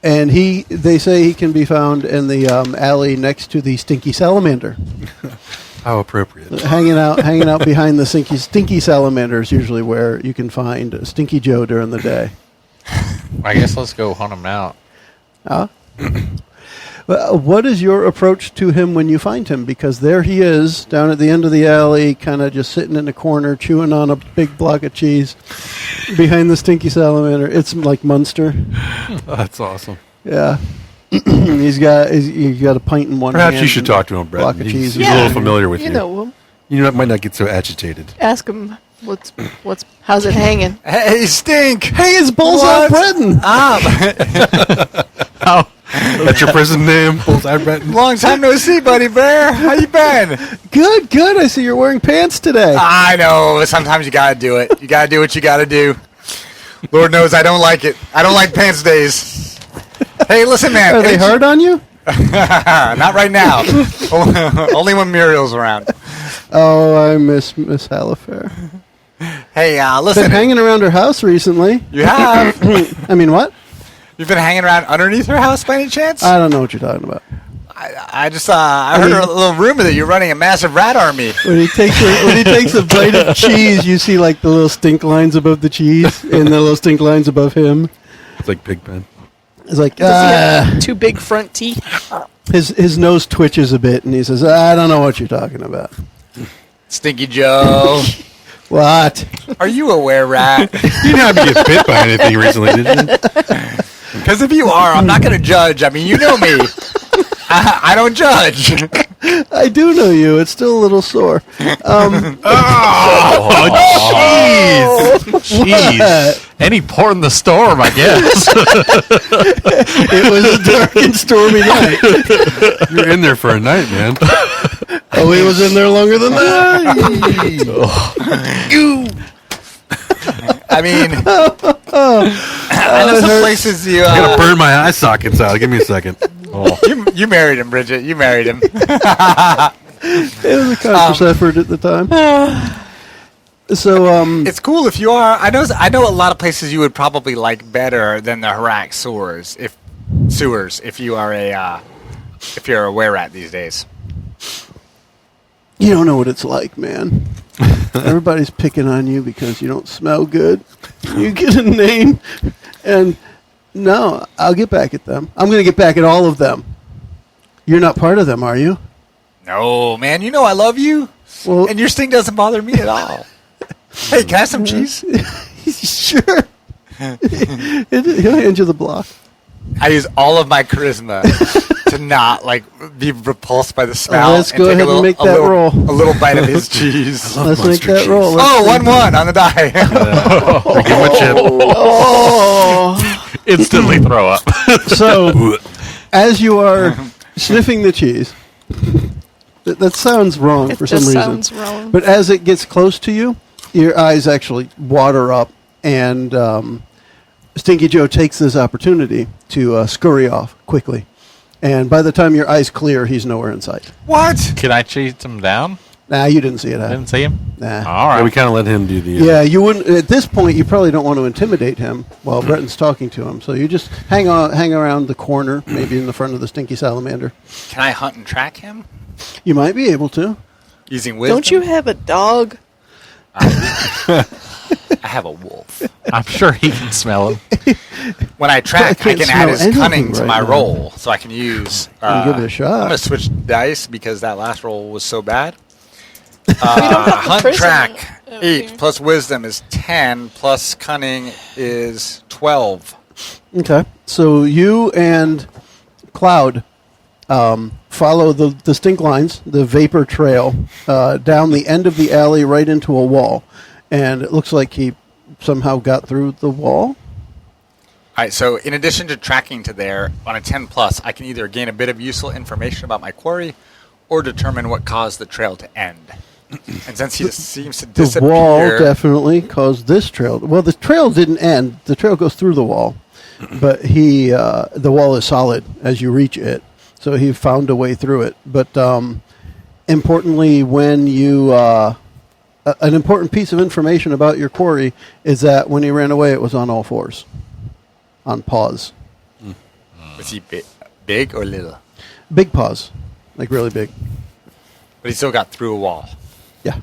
And they say he can be found in the alley next to the Stinky Salamander. How appropriate. hanging out behind the Stinky Salamander is usually where you can find Stinky Joe during the day. I guess let's go hunt him out. What is your approach to him when you find him? Because there he is, down at the end of the alley, kind of just sitting in a corner, chewing on a big block of cheese behind the Stinky Salamander. It's like Munster. That's awesome. Yeah. He's got a pint in one hand. Perhaps you should talk to him, Brett. Block of cheese. He's a little familiar with you. You know him. You might not get so agitated. Ask him how's it hanging. Hey, Stink! Hey, it's Bullseye Bretton! Oh, That's your prison name? Bullseye Bretton? Long time no see, buddy bear. How you been? Good. I see you're wearing pants today. I know. Sometimes you gotta do it. You gotta do what you gotta do. Lord knows I don't like it. I don't like pants days. Hey, listen, man. Are they hard on you? Not right now. Only when Muriel's around. Oh, I miss Halifair. Hey, Been listen. hanging around her house recently. You have? I mean, what? You've been hanging around underneath her house by any chance? I don't know what you're talking about. I heard a little rumor that you're running a massive rat army. When he takes a bite of cheese, you see like the little stink lines above the cheese and the little stink lines above him. It's like Pigpen. It's like Does he have two big front teeth? his nose twitches a bit, and he says, "I don't know what you're talking about." Stinky Joe. What? Are you a were-rat? You didn't have to get bit by anything recently, did you? Because if you are, I'm not going to judge. I mean, you know me. I don't judge. I do know you. It's still a little sore. jeez. Any port in the storm, I guess. It was a dark and stormy night. You're in there for a night, man. Oh, he was in there longer than that. I mean, I know some places you... I'm going to burn my eye sockets out. Give me a second. Oh. You married him, Bridget. You married him. It was a conscious effort at the time. So, It's cool if you are. I know a lot of places you would probably like better than the Herak sewers if you're a were-rat these days. you don't know what it's like, man. Everybody's picking on you because you don't smell good. You get a name, and no, I'll get back at them. I'm going to get back at all of them. You're not part of them, are you? No, man. You know I love you, Well, and your sting doesn't bother me at all. Hey, can I have some cheese? Sure. He'll hand you the block. I use all of my charisma to not be repulsed by the smell. Let's go ahead and make that roll. A little bite of his cheese. Let's make that roll. Oh, 1-1 on the die. Give him a chip. Oh, Instantly throw up. So, as you are sniffing the cheese, that sounds wrong it for some just reason. sounds wrong. But as it gets close to you, your eyes actually water up, and Stinky Joe takes this opportunity to scurry off quickly. And by the time your eyes clear, he's nowhere in sight. What? Can I chase him down? Nah, you didn't see it happen. Didn't see him? Nah. All right. Yeah, we kind of let him do the... Yeah, you wouldn't. At this point, you probably don't want to intimidate him while Bretton's talking to him. So you just hang around the corner, maybe in the front of the Stinky Salamander. Can I hunt and track him You might be able to. using wisdom? Don't you have a dog? I have a wolf. I'm sure he can smell him. When I track, I I can't can add smell his anything cunning to right my now. roll, so I can use. I'll give it a shot. I'm gonna switch dice because that last roll was so bad. don't have the Hunt prison track up 8 here. plus wisdom is 10 plus cunning is 12. Okay. So you and Cloud follow the stink lines, the vapor trail, down the end of the alley right into a wall. And it looks like he somehow got through the wall. All right. So in addition to tracking to there on a 10 plus, I can either gain a bit of useful information about my quarry, or determine what caused the trail to end. And since he just seems to The disappear, wall definitely caused this trail. Well, the trail didn't end. The trail goes through the wall. But the wall is solid as you reach it. So he found a way through it. But importantly, when you... an important piece of information about your quarry is that when he ran away, it was on all fours. On paws. Was he big or little? Big paws, like really big. But he still got through a wall. Yeah.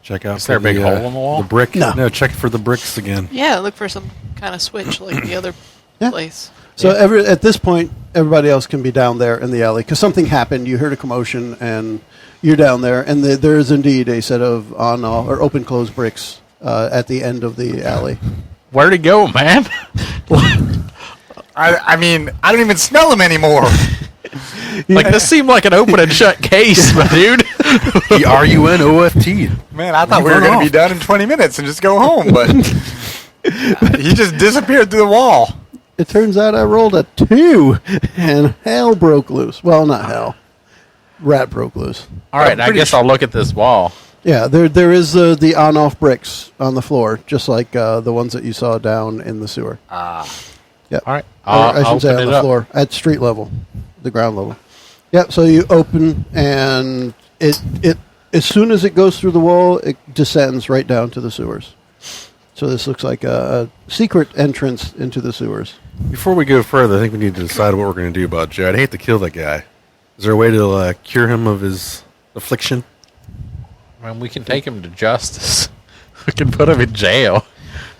Check out. Is there a big hole in the wall? The brick. No. Check for the bricks again. Yeah, look for some kind of switch like the other Yeah. place. So at this point, everybody else can be down there in the alley because something happened. You heard a commotion, and you're down there, and there is indeed a set of on-off or open-close bricks at the end of the alley. Where'd he go, man? I mean, I don't even smell him anymore. Like, this seemed like an open and shut case, dude. The RUNOFT. Man, I thought we were going to be done in 20 minutes and just go home, but he just disappeared through the wall. It turns out I rolled a 2, and hell broke loose. Well, not hell. Rat broke loose. All right, I guess I'll look at this wall. Yeah, there is the on-off bricks on the floor, just like the ones that you saw down in the sewer. Yeah. All right. I should say open on it the up. floor, at street level, the ground level. Yep, so you open, and it as soon as it goes through the wall, it descends right down to the sewers. So this looks like a secret entrance into the sewers. Before we go further, I think we need to decide what we're going to do about Joe. I'd hate to kill that guy. Is there a way to cure him of his affliction? I mean, we can take him to justice. We can put him in jail.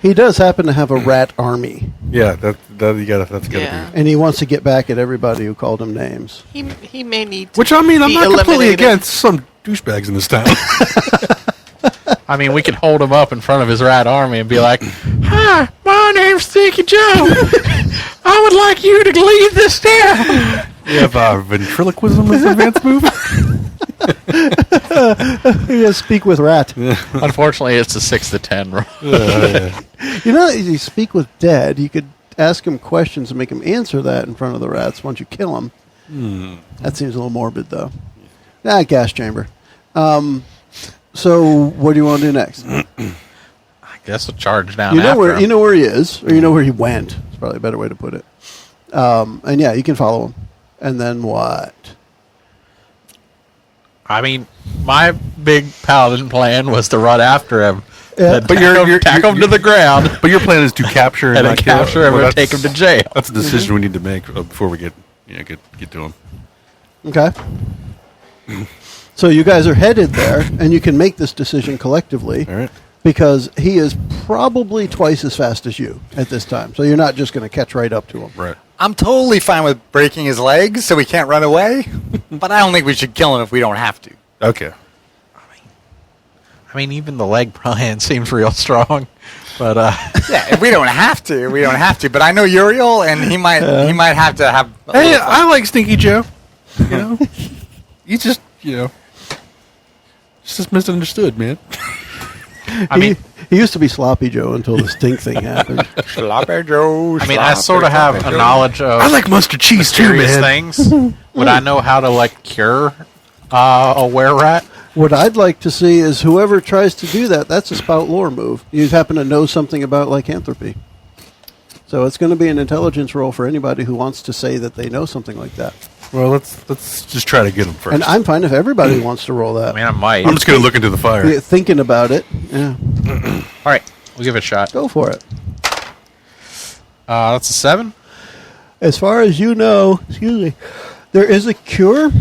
He does happen to have a rat army, Yeah, that's gotta Yeah. be. and he wants to get back at everybody who called him names. He may need to Which, I mean, I'm be not completely eliminated. against some douchebags in this town. I mean, we could hold him up in front of his rat army and be like, "Hi, my name's Stinky Joe. I would like you to lead this town." You have ventriloquism as an advanced move? Yeah, speak with rat. Unfortunately, it's a 6 to 10 roll. You know, if you speak with dead, you could ask him questions and make him answer that in front of the rats once you kill him. That seems a little morbid, though. Gas chamber. So, what do you want to do next? I guess we'll charge down You know after where him. you know where he is, or you know where he went. It's probably a better way to put it. And yeah, you can follow him. And then what? I mean, my big paladin plan was to run after him. Yeah. But you're tackle him to the ground, But your plan is to capture and then not kill capture him Well, and take him to jail. That's a decision we need to make before we get to him. Okay. So you guys are headed there, and you can make this decision collectively. All right. Because he is probably twice as fast as you at this time. So you're not just going to catch right up to him. Right. I'm totally fine with breaking his legs so he can't run away, but I don't think we should kill him if we don't have to. Okay. I mean, even the leg plan seems real strong. But Yeah, if we don't have to, we don't have to. But I know Uriel, and he might have to have. A Hey, little fun. I like Stinky Joe. You know, he's just just misunderstood, man. I mean, he used to be Sloppy Joe until the stink thing happened. Sloppy Joe. I mean, I sort of have a knowledge of I like mustard cheese too, serious man. things. Would I know how to cure a were-rat? What I'd like to see is whoever tries to do that, that's a spout lore move. You happen to know something about lycanthropy. So it's going to be an intelligence roll for anybody who wants to say that they know something like that. Well, let's just try to get him first. And I'm fine if everybody wants to roll that. I mean, I might. I'm just going to look into the fire. You're thinking about it. Yeah, All right, we'll give it a shot. go for it. That's a 7. As far as you know, there is a cure.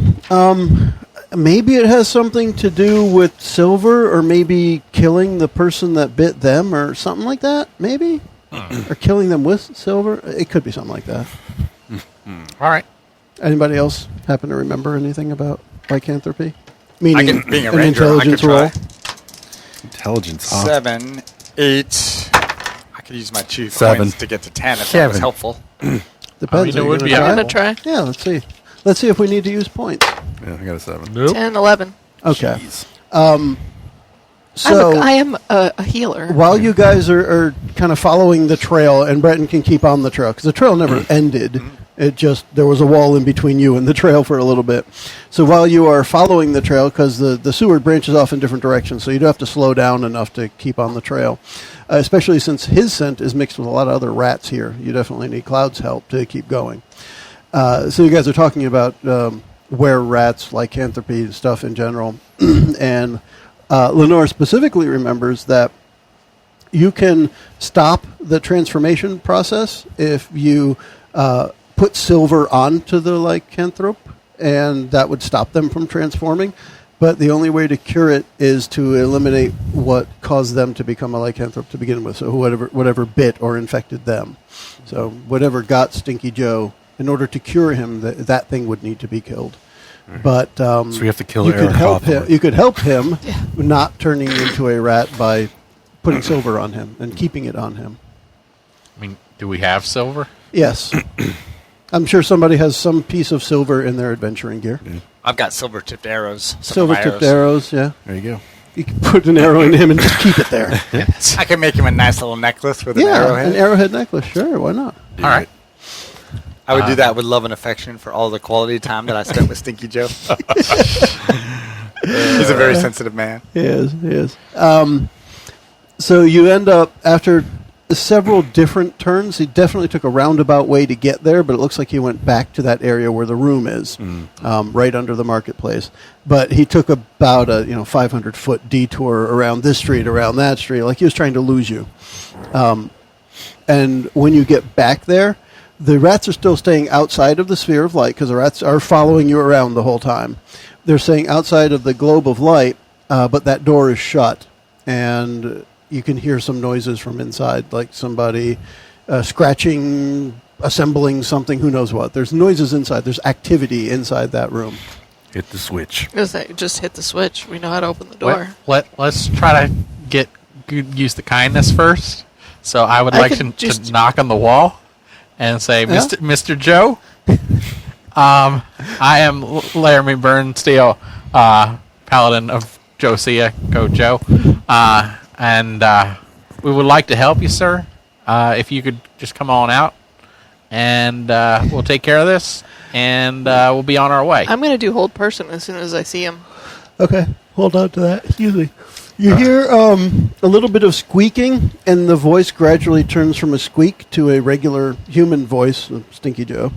Maybe it has something to do with silver, or maybe killing the person that bit them, or something like that. Maybe, or killing them with silver. It could be something like that. All right. Anybody else happen to remember anything about lycanthropy? Meaning, Being a an ranger, I could intelligence try. roll. Intelligence. Huh? 7, 8. I could use my 2 7. coins to get to 10 if that was 7. helpful. Depends. it Are you would gonna be try? I'm going to try. Yeah, let's see. Let's see if we need to use points. Yeah, I got a 7. Nope. 10, 11. Okay. Jeez. So I am a healer. while you guys are kind of following the trail, and Bretton can keep on the trail, because the trail never ended. It just, there was a wall in between you and the trail for a little bit. So while you are following the trail, because the sewer branches off in different directions, so you do have to slow down enough to keep on the trail. Especially since his scent is mixed with a lot of other rats here. You definitely need Cloud's help to keep going. So you guys are talking about were rats, lycanthropy, stuff in general. And Lenore specifically remembers that you can stop the transformation process if you put silver onto the lycanthrope, and that would stop them from transforming. But the only way to cure it is to eliminate what caused them to become a lycanthrope to begin with. So whatever bit or infected them. So whatever got Stinky Joe, in order to cure him, that thing would need to be killed. But So we have to kill you could Eric help him. Hawthorne. You could help him not turning into a rat by putting silver on him and keeping it on him. I mean, do we have silver? Yes. I'm sure somebody has some piece of silver in their adventuring gear. Yeah. I've got silver-tipped arrows. Silver-tipped arrows, yeah. There you go. You can put an arrow in him and just keep it there. I can make him a nice little necklace with an Yeah, arrowhead. an arrowhead necklace. Sure, why not? All right. I would do that with love and affection for all the quality time that I spent with Stinky Joe. He's a very sensitive man. He is. So you end up, after several different turns, he definitely took a roundabout way to get there, but it looks like he went back to that area where the room is, right under the marketplace. But he took about a 500-foot detour around this street, around that street, like he was trying to lose you. And when you get back there, the rats are still staying outside of the sphere of light because the rats are following you around the whole time. They're staying outside of the globe of light, but that door is shut, and you can hear some noises from inside, like somebody scratching, assembling something, who knows what. There's noises inside. There's activity inside that room. Hit the switch. Just hit the switch. We know how to open the door. Let's try to use the kindness first. So I would like to knock on the wall and say, Mr. Joe, I am Laramie Burnsteel, Paladin of Josiah, go Joe. And we would like to help you, sir. If you could just come on out, and we'll take care of this, and we'll be on our way. I'm going to do hold person as soon as I see him. Okay, hold on to that. Excuse me. You hear a little bit of squeaking, and the voice gradually turns from a squeak to a regular human voice, Stinky Joe.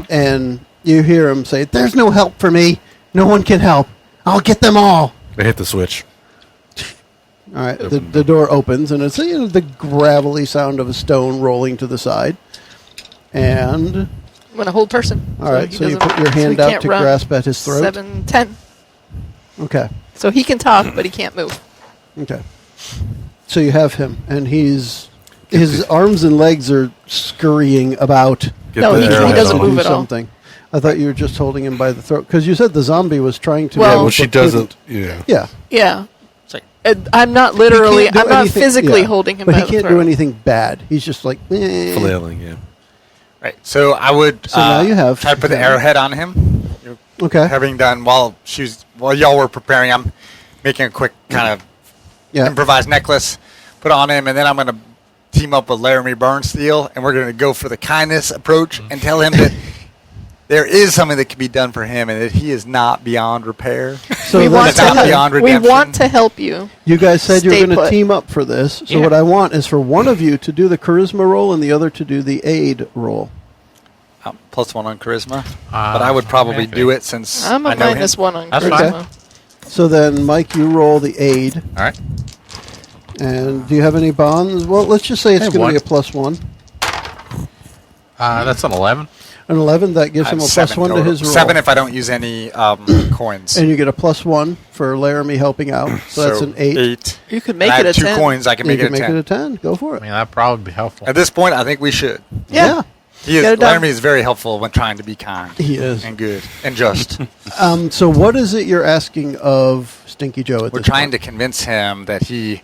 And you hear him say, "There's no help for me. No one can help. I'll get them all." I hit the switch. All right, the door opens, and it's the gravelly sound of a stone rolling to the side. And I'm going to hold person. all right, so you put your hand out to grasp at his throat. 7, 10. Okay. So he can talk, but he can't move. Okay. So you have him, and his arms and legs are scurrying about. No, he doesn't to move do at all. something. I thought you were just holding him by the throat, because you said the zombie was trying to. Well, Well, she doesn't. Yeah. Yeah. Yeah. It's like, I'm not literally, He can't do I'm not anything- physically yeah. holding him but by he the can't throat. do anything bad. He's just like Flailing, yeah. Right. So I would So now you have- try to put the arrowhead on him. Okay. Having done while y'all were preparing, I'm making a quick kind of Yeah. improvised necklace, put on him, and then I'm going to team up with Laramie Burnsteel, and we're going to go for the kindness approach and tell him that there is something that can be done for him, and that he is not beyond repair. So we then- want, Not beyond we redemption. want to help you. You guys said you were Stay going to put. team up for this. So Yeah. what I want is for one of you to do the charisma roll and the other to do the aid roll. +1 on charisma, but I would probably okay. do it since I'm a I know -1 on That's charisma. fine. So then, Mike, you roll the aid. all right. And do you have any bonds? Well, let's just say it's have going to be one. a +1. That's an 11. An 11, that gives I him have a seven +1 to total. his roll. 7 if I don't use any coins. And you get a +1 for Laramie helping out. So that's an 8. You could And make I it have a 2 10. coins. I can You make it can a make 10. it a 10. Go for I it. mean, that'd probably be helpful. At this point, I think we should. Yeah. He Get is. it done. Laramie is very helpful when trying to be kind. He is. And good and just. So what is it you're asking of Stinky Joe at We're this trying point? to convince him that he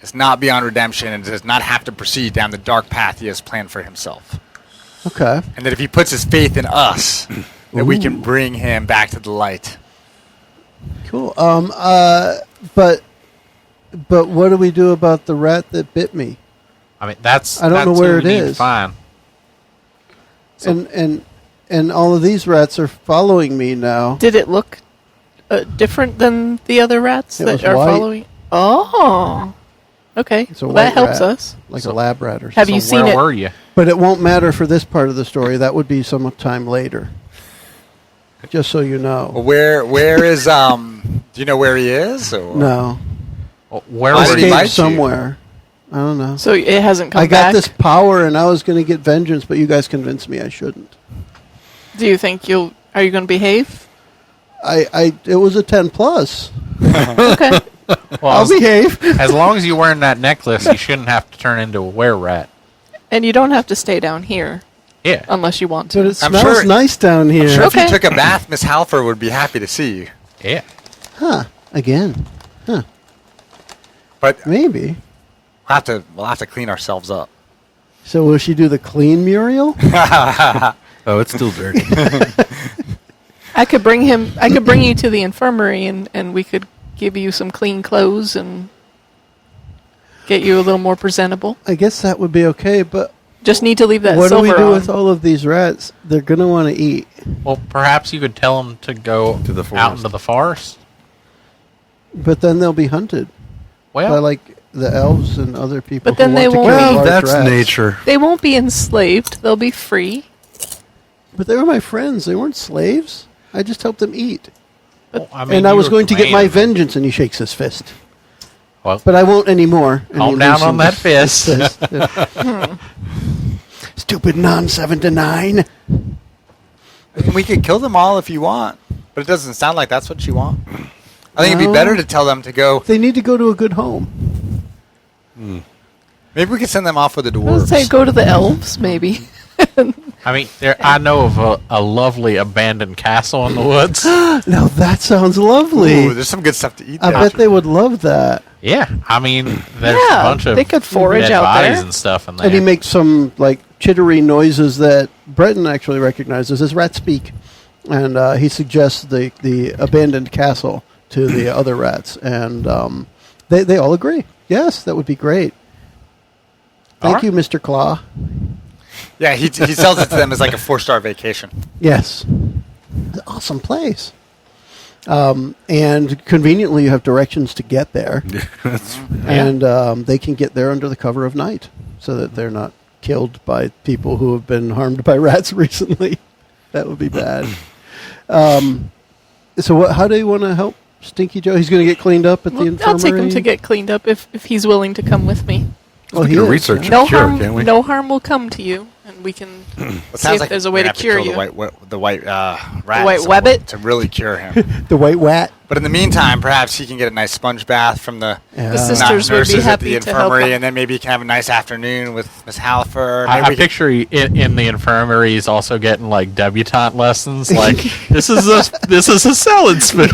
is not beyond redemption and does not have to proceed down the dark path he has planned for himself. Okay. And that if he puts his faith in us, that we can bring him back to the light. Cool. But what do we do about the rat that bit me? I mean, that's. I don't know that's where who it we need to is. find. So- And all of these rats are following me now. Did it look different than the other rats It that was are white. following? Oh. Okay. It's a Well, white that helps rat, us. like So- a lab rat or Have something. you So seen where it? were you? But it won't matter for this part of the story. That would be some time later. Just so you Well, know. where is do you know where he is? Or? No. Well, where Why I did were he you? bite escaped you? somewhere. I don't know. So it hasn't come I got back? this power, and I was going to get vengeance, but you guys convinced me I shouldn't. Do you think are you going to behave? It was a 10 plus. Okay. Well, I'll behave. as long as you're wearing that necklace, you shouldn't have to turn into a were-rat. And you don't have to stay down here Yeah. unless you want to. But it I'm smells sure- nice down here. Sure, if you Okay. took a bath, Miss Halfer would be happy to see you. Yeah. Huh. Again. Huh. But Maybe. we'll have to clean ourselves up. So will she do the clean Muriel? Oh, it's still dirty. I could bring you to the infirmary and we could give you some clean clothes and get you a little more presentable. I guess that would be okay, but Just need to leave that what do silver we do on. with all of these rats? They're going to want to eat. Well, perhaps you could tell them to go To the out forest. into the forest. But then they'll be hunted by Well, like the elves and other people. But then who they want to won't kill be- large That's rats. nature. They won't be enslaved. They'll be free. But they were my friends. They weren't slaves. I just helped them eat. I mean, And I you was were going to get my commanding. vengeance, and he shakes his fist. Well, But I won't anymore. And calm he down on that loosens fist. his fist. Stupid non-7 to 9. And we could kill them all if you want, but it doesn't sound like that's what you want. I think it'd No. be better to tell them to go. They need to go to a good home. Maybe we could send them off with the Let's dwarves. say go to the elves, maybe. I mean, I know of a lovely abandoned castle in the woods. Now that sounds lovely. Ooh, there's some good stuff to eat I there. bet they would love that. Yeah, I mean, there's Yeah, a bunch of they could forage dead out bodies there. and stuff in there. And he makes some like chittery noises that Bretton actually recognizes as rat speak. And he suggests the abandoned castle to the other rats. And they all agree. Yes, that would be great. Thank Alright. you, Mr. Claw. Yeah, he sells it to them as like a 4-star vacation. Yes. It's an awesome place. And conveniently, you have directions to get there. That's- And they can get there under the cover of night so that they're not killed by people who have been harmed by rats recently. That would be bad. So how do you want to help Stinky Joe? He's going to get cleaned up at the Well, infirmary? I'll take him to get cleaned up if he's willing to come with me. Well, We he can is, research yeah. it. No Cure, harm. can't we? No harm will come to you, and we can It see if there's a way to cure kill you. The white rat. white somewhat webbit? to really cure him. The white wat. But in the meantime, perhaps he can get a nice sponge bath from the Yeah. The sisters would be nurses at happy the to help infirmary, him. and then maybe he can have a nice afternoon with Miss Halfer. I Maybe we could- picture in the infirmary he's also getting like debutante lessons. Like this is a salad spoon.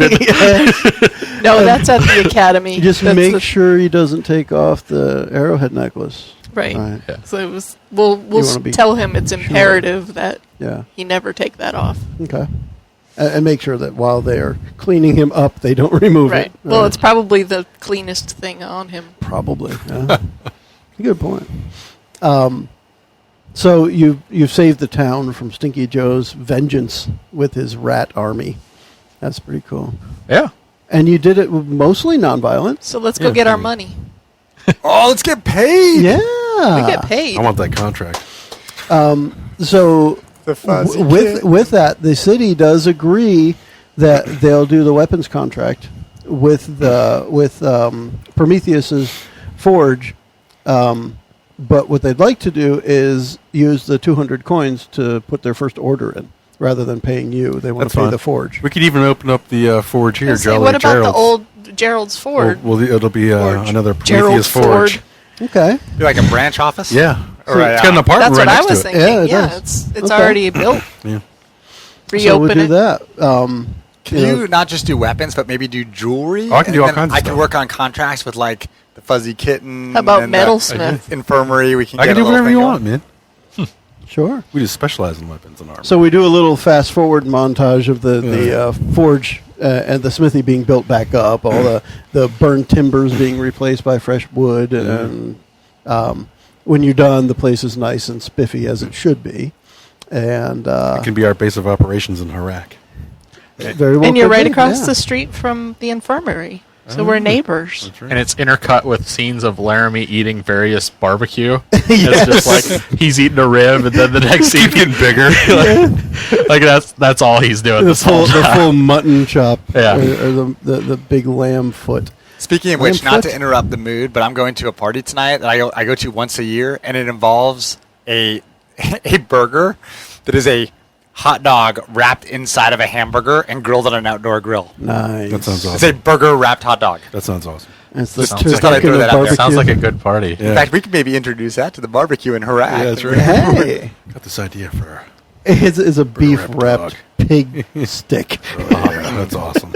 No, that's at the academy. Just That's make the- sure he doesn't take off the arrowhead necklace. Right. Right. So it was. We'll wanna be tell him it's imperative that Yeah. he never take that off. Okay. And make sure that while they are cleaning him up, they don't remove Right. it. Well, it's probably the cleanest thing on him. Probably. Yeah. Good point. So you've saved the town from Stinky Joe's vengeance with his rat army. That's pretty cool. Yeah. And you did it mosly nonviolent. So let's go get our money. Oh, let's get paid. Yeah. We get paid. I want that contract. So The fuzzy with that, the city does agree that they'll do the weapons contract with Prometheus's forge. But what they'd like to do is use the 200 coins to put their first order in, rather than paying you. They want That's to pay fine. the forge. We could even open up the forge here, Say, what about Gerald's. the old Gerald's Ford? Well, it'll be Forge. another Gerald's Prometheus forge. Okay. Be like a branch office. Yeah. Or it's got an apartment That's right what I next was to it. thinking. Yeah, it Yeah, does. it's Okay. already built. Yeah. So we'll Reopen do it. that. Can you not just do weapons, but maybe do jewelry? Oh, I can do And all then kinds of I can stuff. work on contracts with like the fuzzy kitten. How about and the metalsmith? infirmary? We can. I get can a do little whatever you thing want, going. man. Sure. We just specialize in weapons and armor. So we do a little fast forward montage of the forge and the smithy being built back up, all the burned timbers being replaced by fresh wood, and when you're done, the place is nice and spiffy as it should be. And it can be our base of operations in Herak. very well. And you're could right be, across yeah. the street from the infirmary. So we're neighbors. That's right. And it's intercut with scenes of Laramie eating various barbecue. It's just like he's eating a rib, and then the next scene getting bigger. like that's all he's doing. The This whole full, the time. full mutton chop, Yeah. or the big lamb foot. Speaking of Lamb which, not foot. to interrupt the mood, but I'm going to a party tonight that I go to once a year, and it involves a a burger that is a hot dog wrapped inside of a hamburger and grilled on an outdoor grill. Nice. That sounds It's awesome. a burger wrapped hot dog. That sounds awesome. It's the Just thought I'd throw that out there. barbecue. Sounds like a good party. Yeah. In fact, we could maybe introduce that to the barbecue in Herak. Yeah, that's right. Hey, Got this idea for. it's a beef wrapped wrapped pig stick. Oh, man, that's awesome.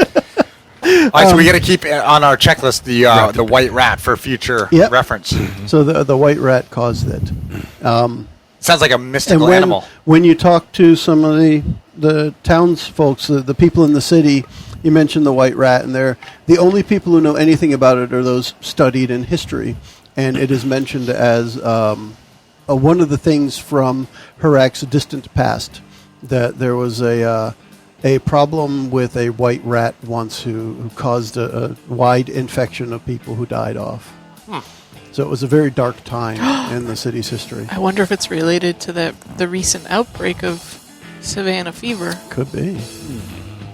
All right, so we got to keep on our checklist the white rat for future Yep. reference. So the white rat caused it. Sounds like a And mystical when, animal. when you talk to some of the townsfolk, the people in the city, you mentioned the white rat, and they're the only people who know anything about it are those studied in history. And it is mentioned as one of the things from Herak's distant past, that there was a problem with a white rat once who caused a wide infection of people who died off. So it was a very dark time in the city's history. I wonder if it's related to the recent outbreak of Savannah fever. Could be.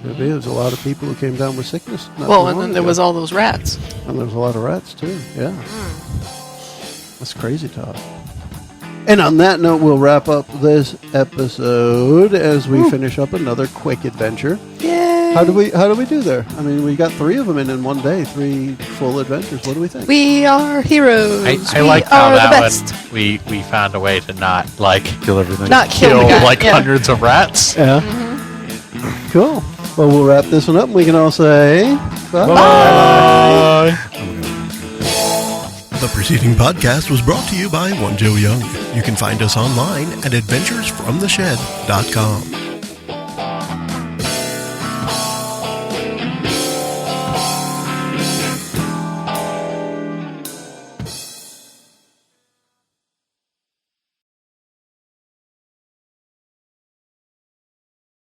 Could be. There's a lot of people who came down with sickness. not Well, too and long then there ago. was all those rats. And there was a lot of rats, too. Yeah. That's crazy talk. And on that note, we'll wrap up this episode as we finish up another quick adventure. Yay! How do we do there? I mean, we got 3 of them in one day, 3 full adventures. What do we think? We are heroes. I we like how are the that best. one we found a way to not Kill everything. Not kill kill the guy. like yeah. hundreds of rats. Yeah. Cool. Well, we'll wrap this one up and we can all say bye. Bye. The preceding podcast was brought to you by One Joe Young. You can find us online at adventuresfromtheshed.com.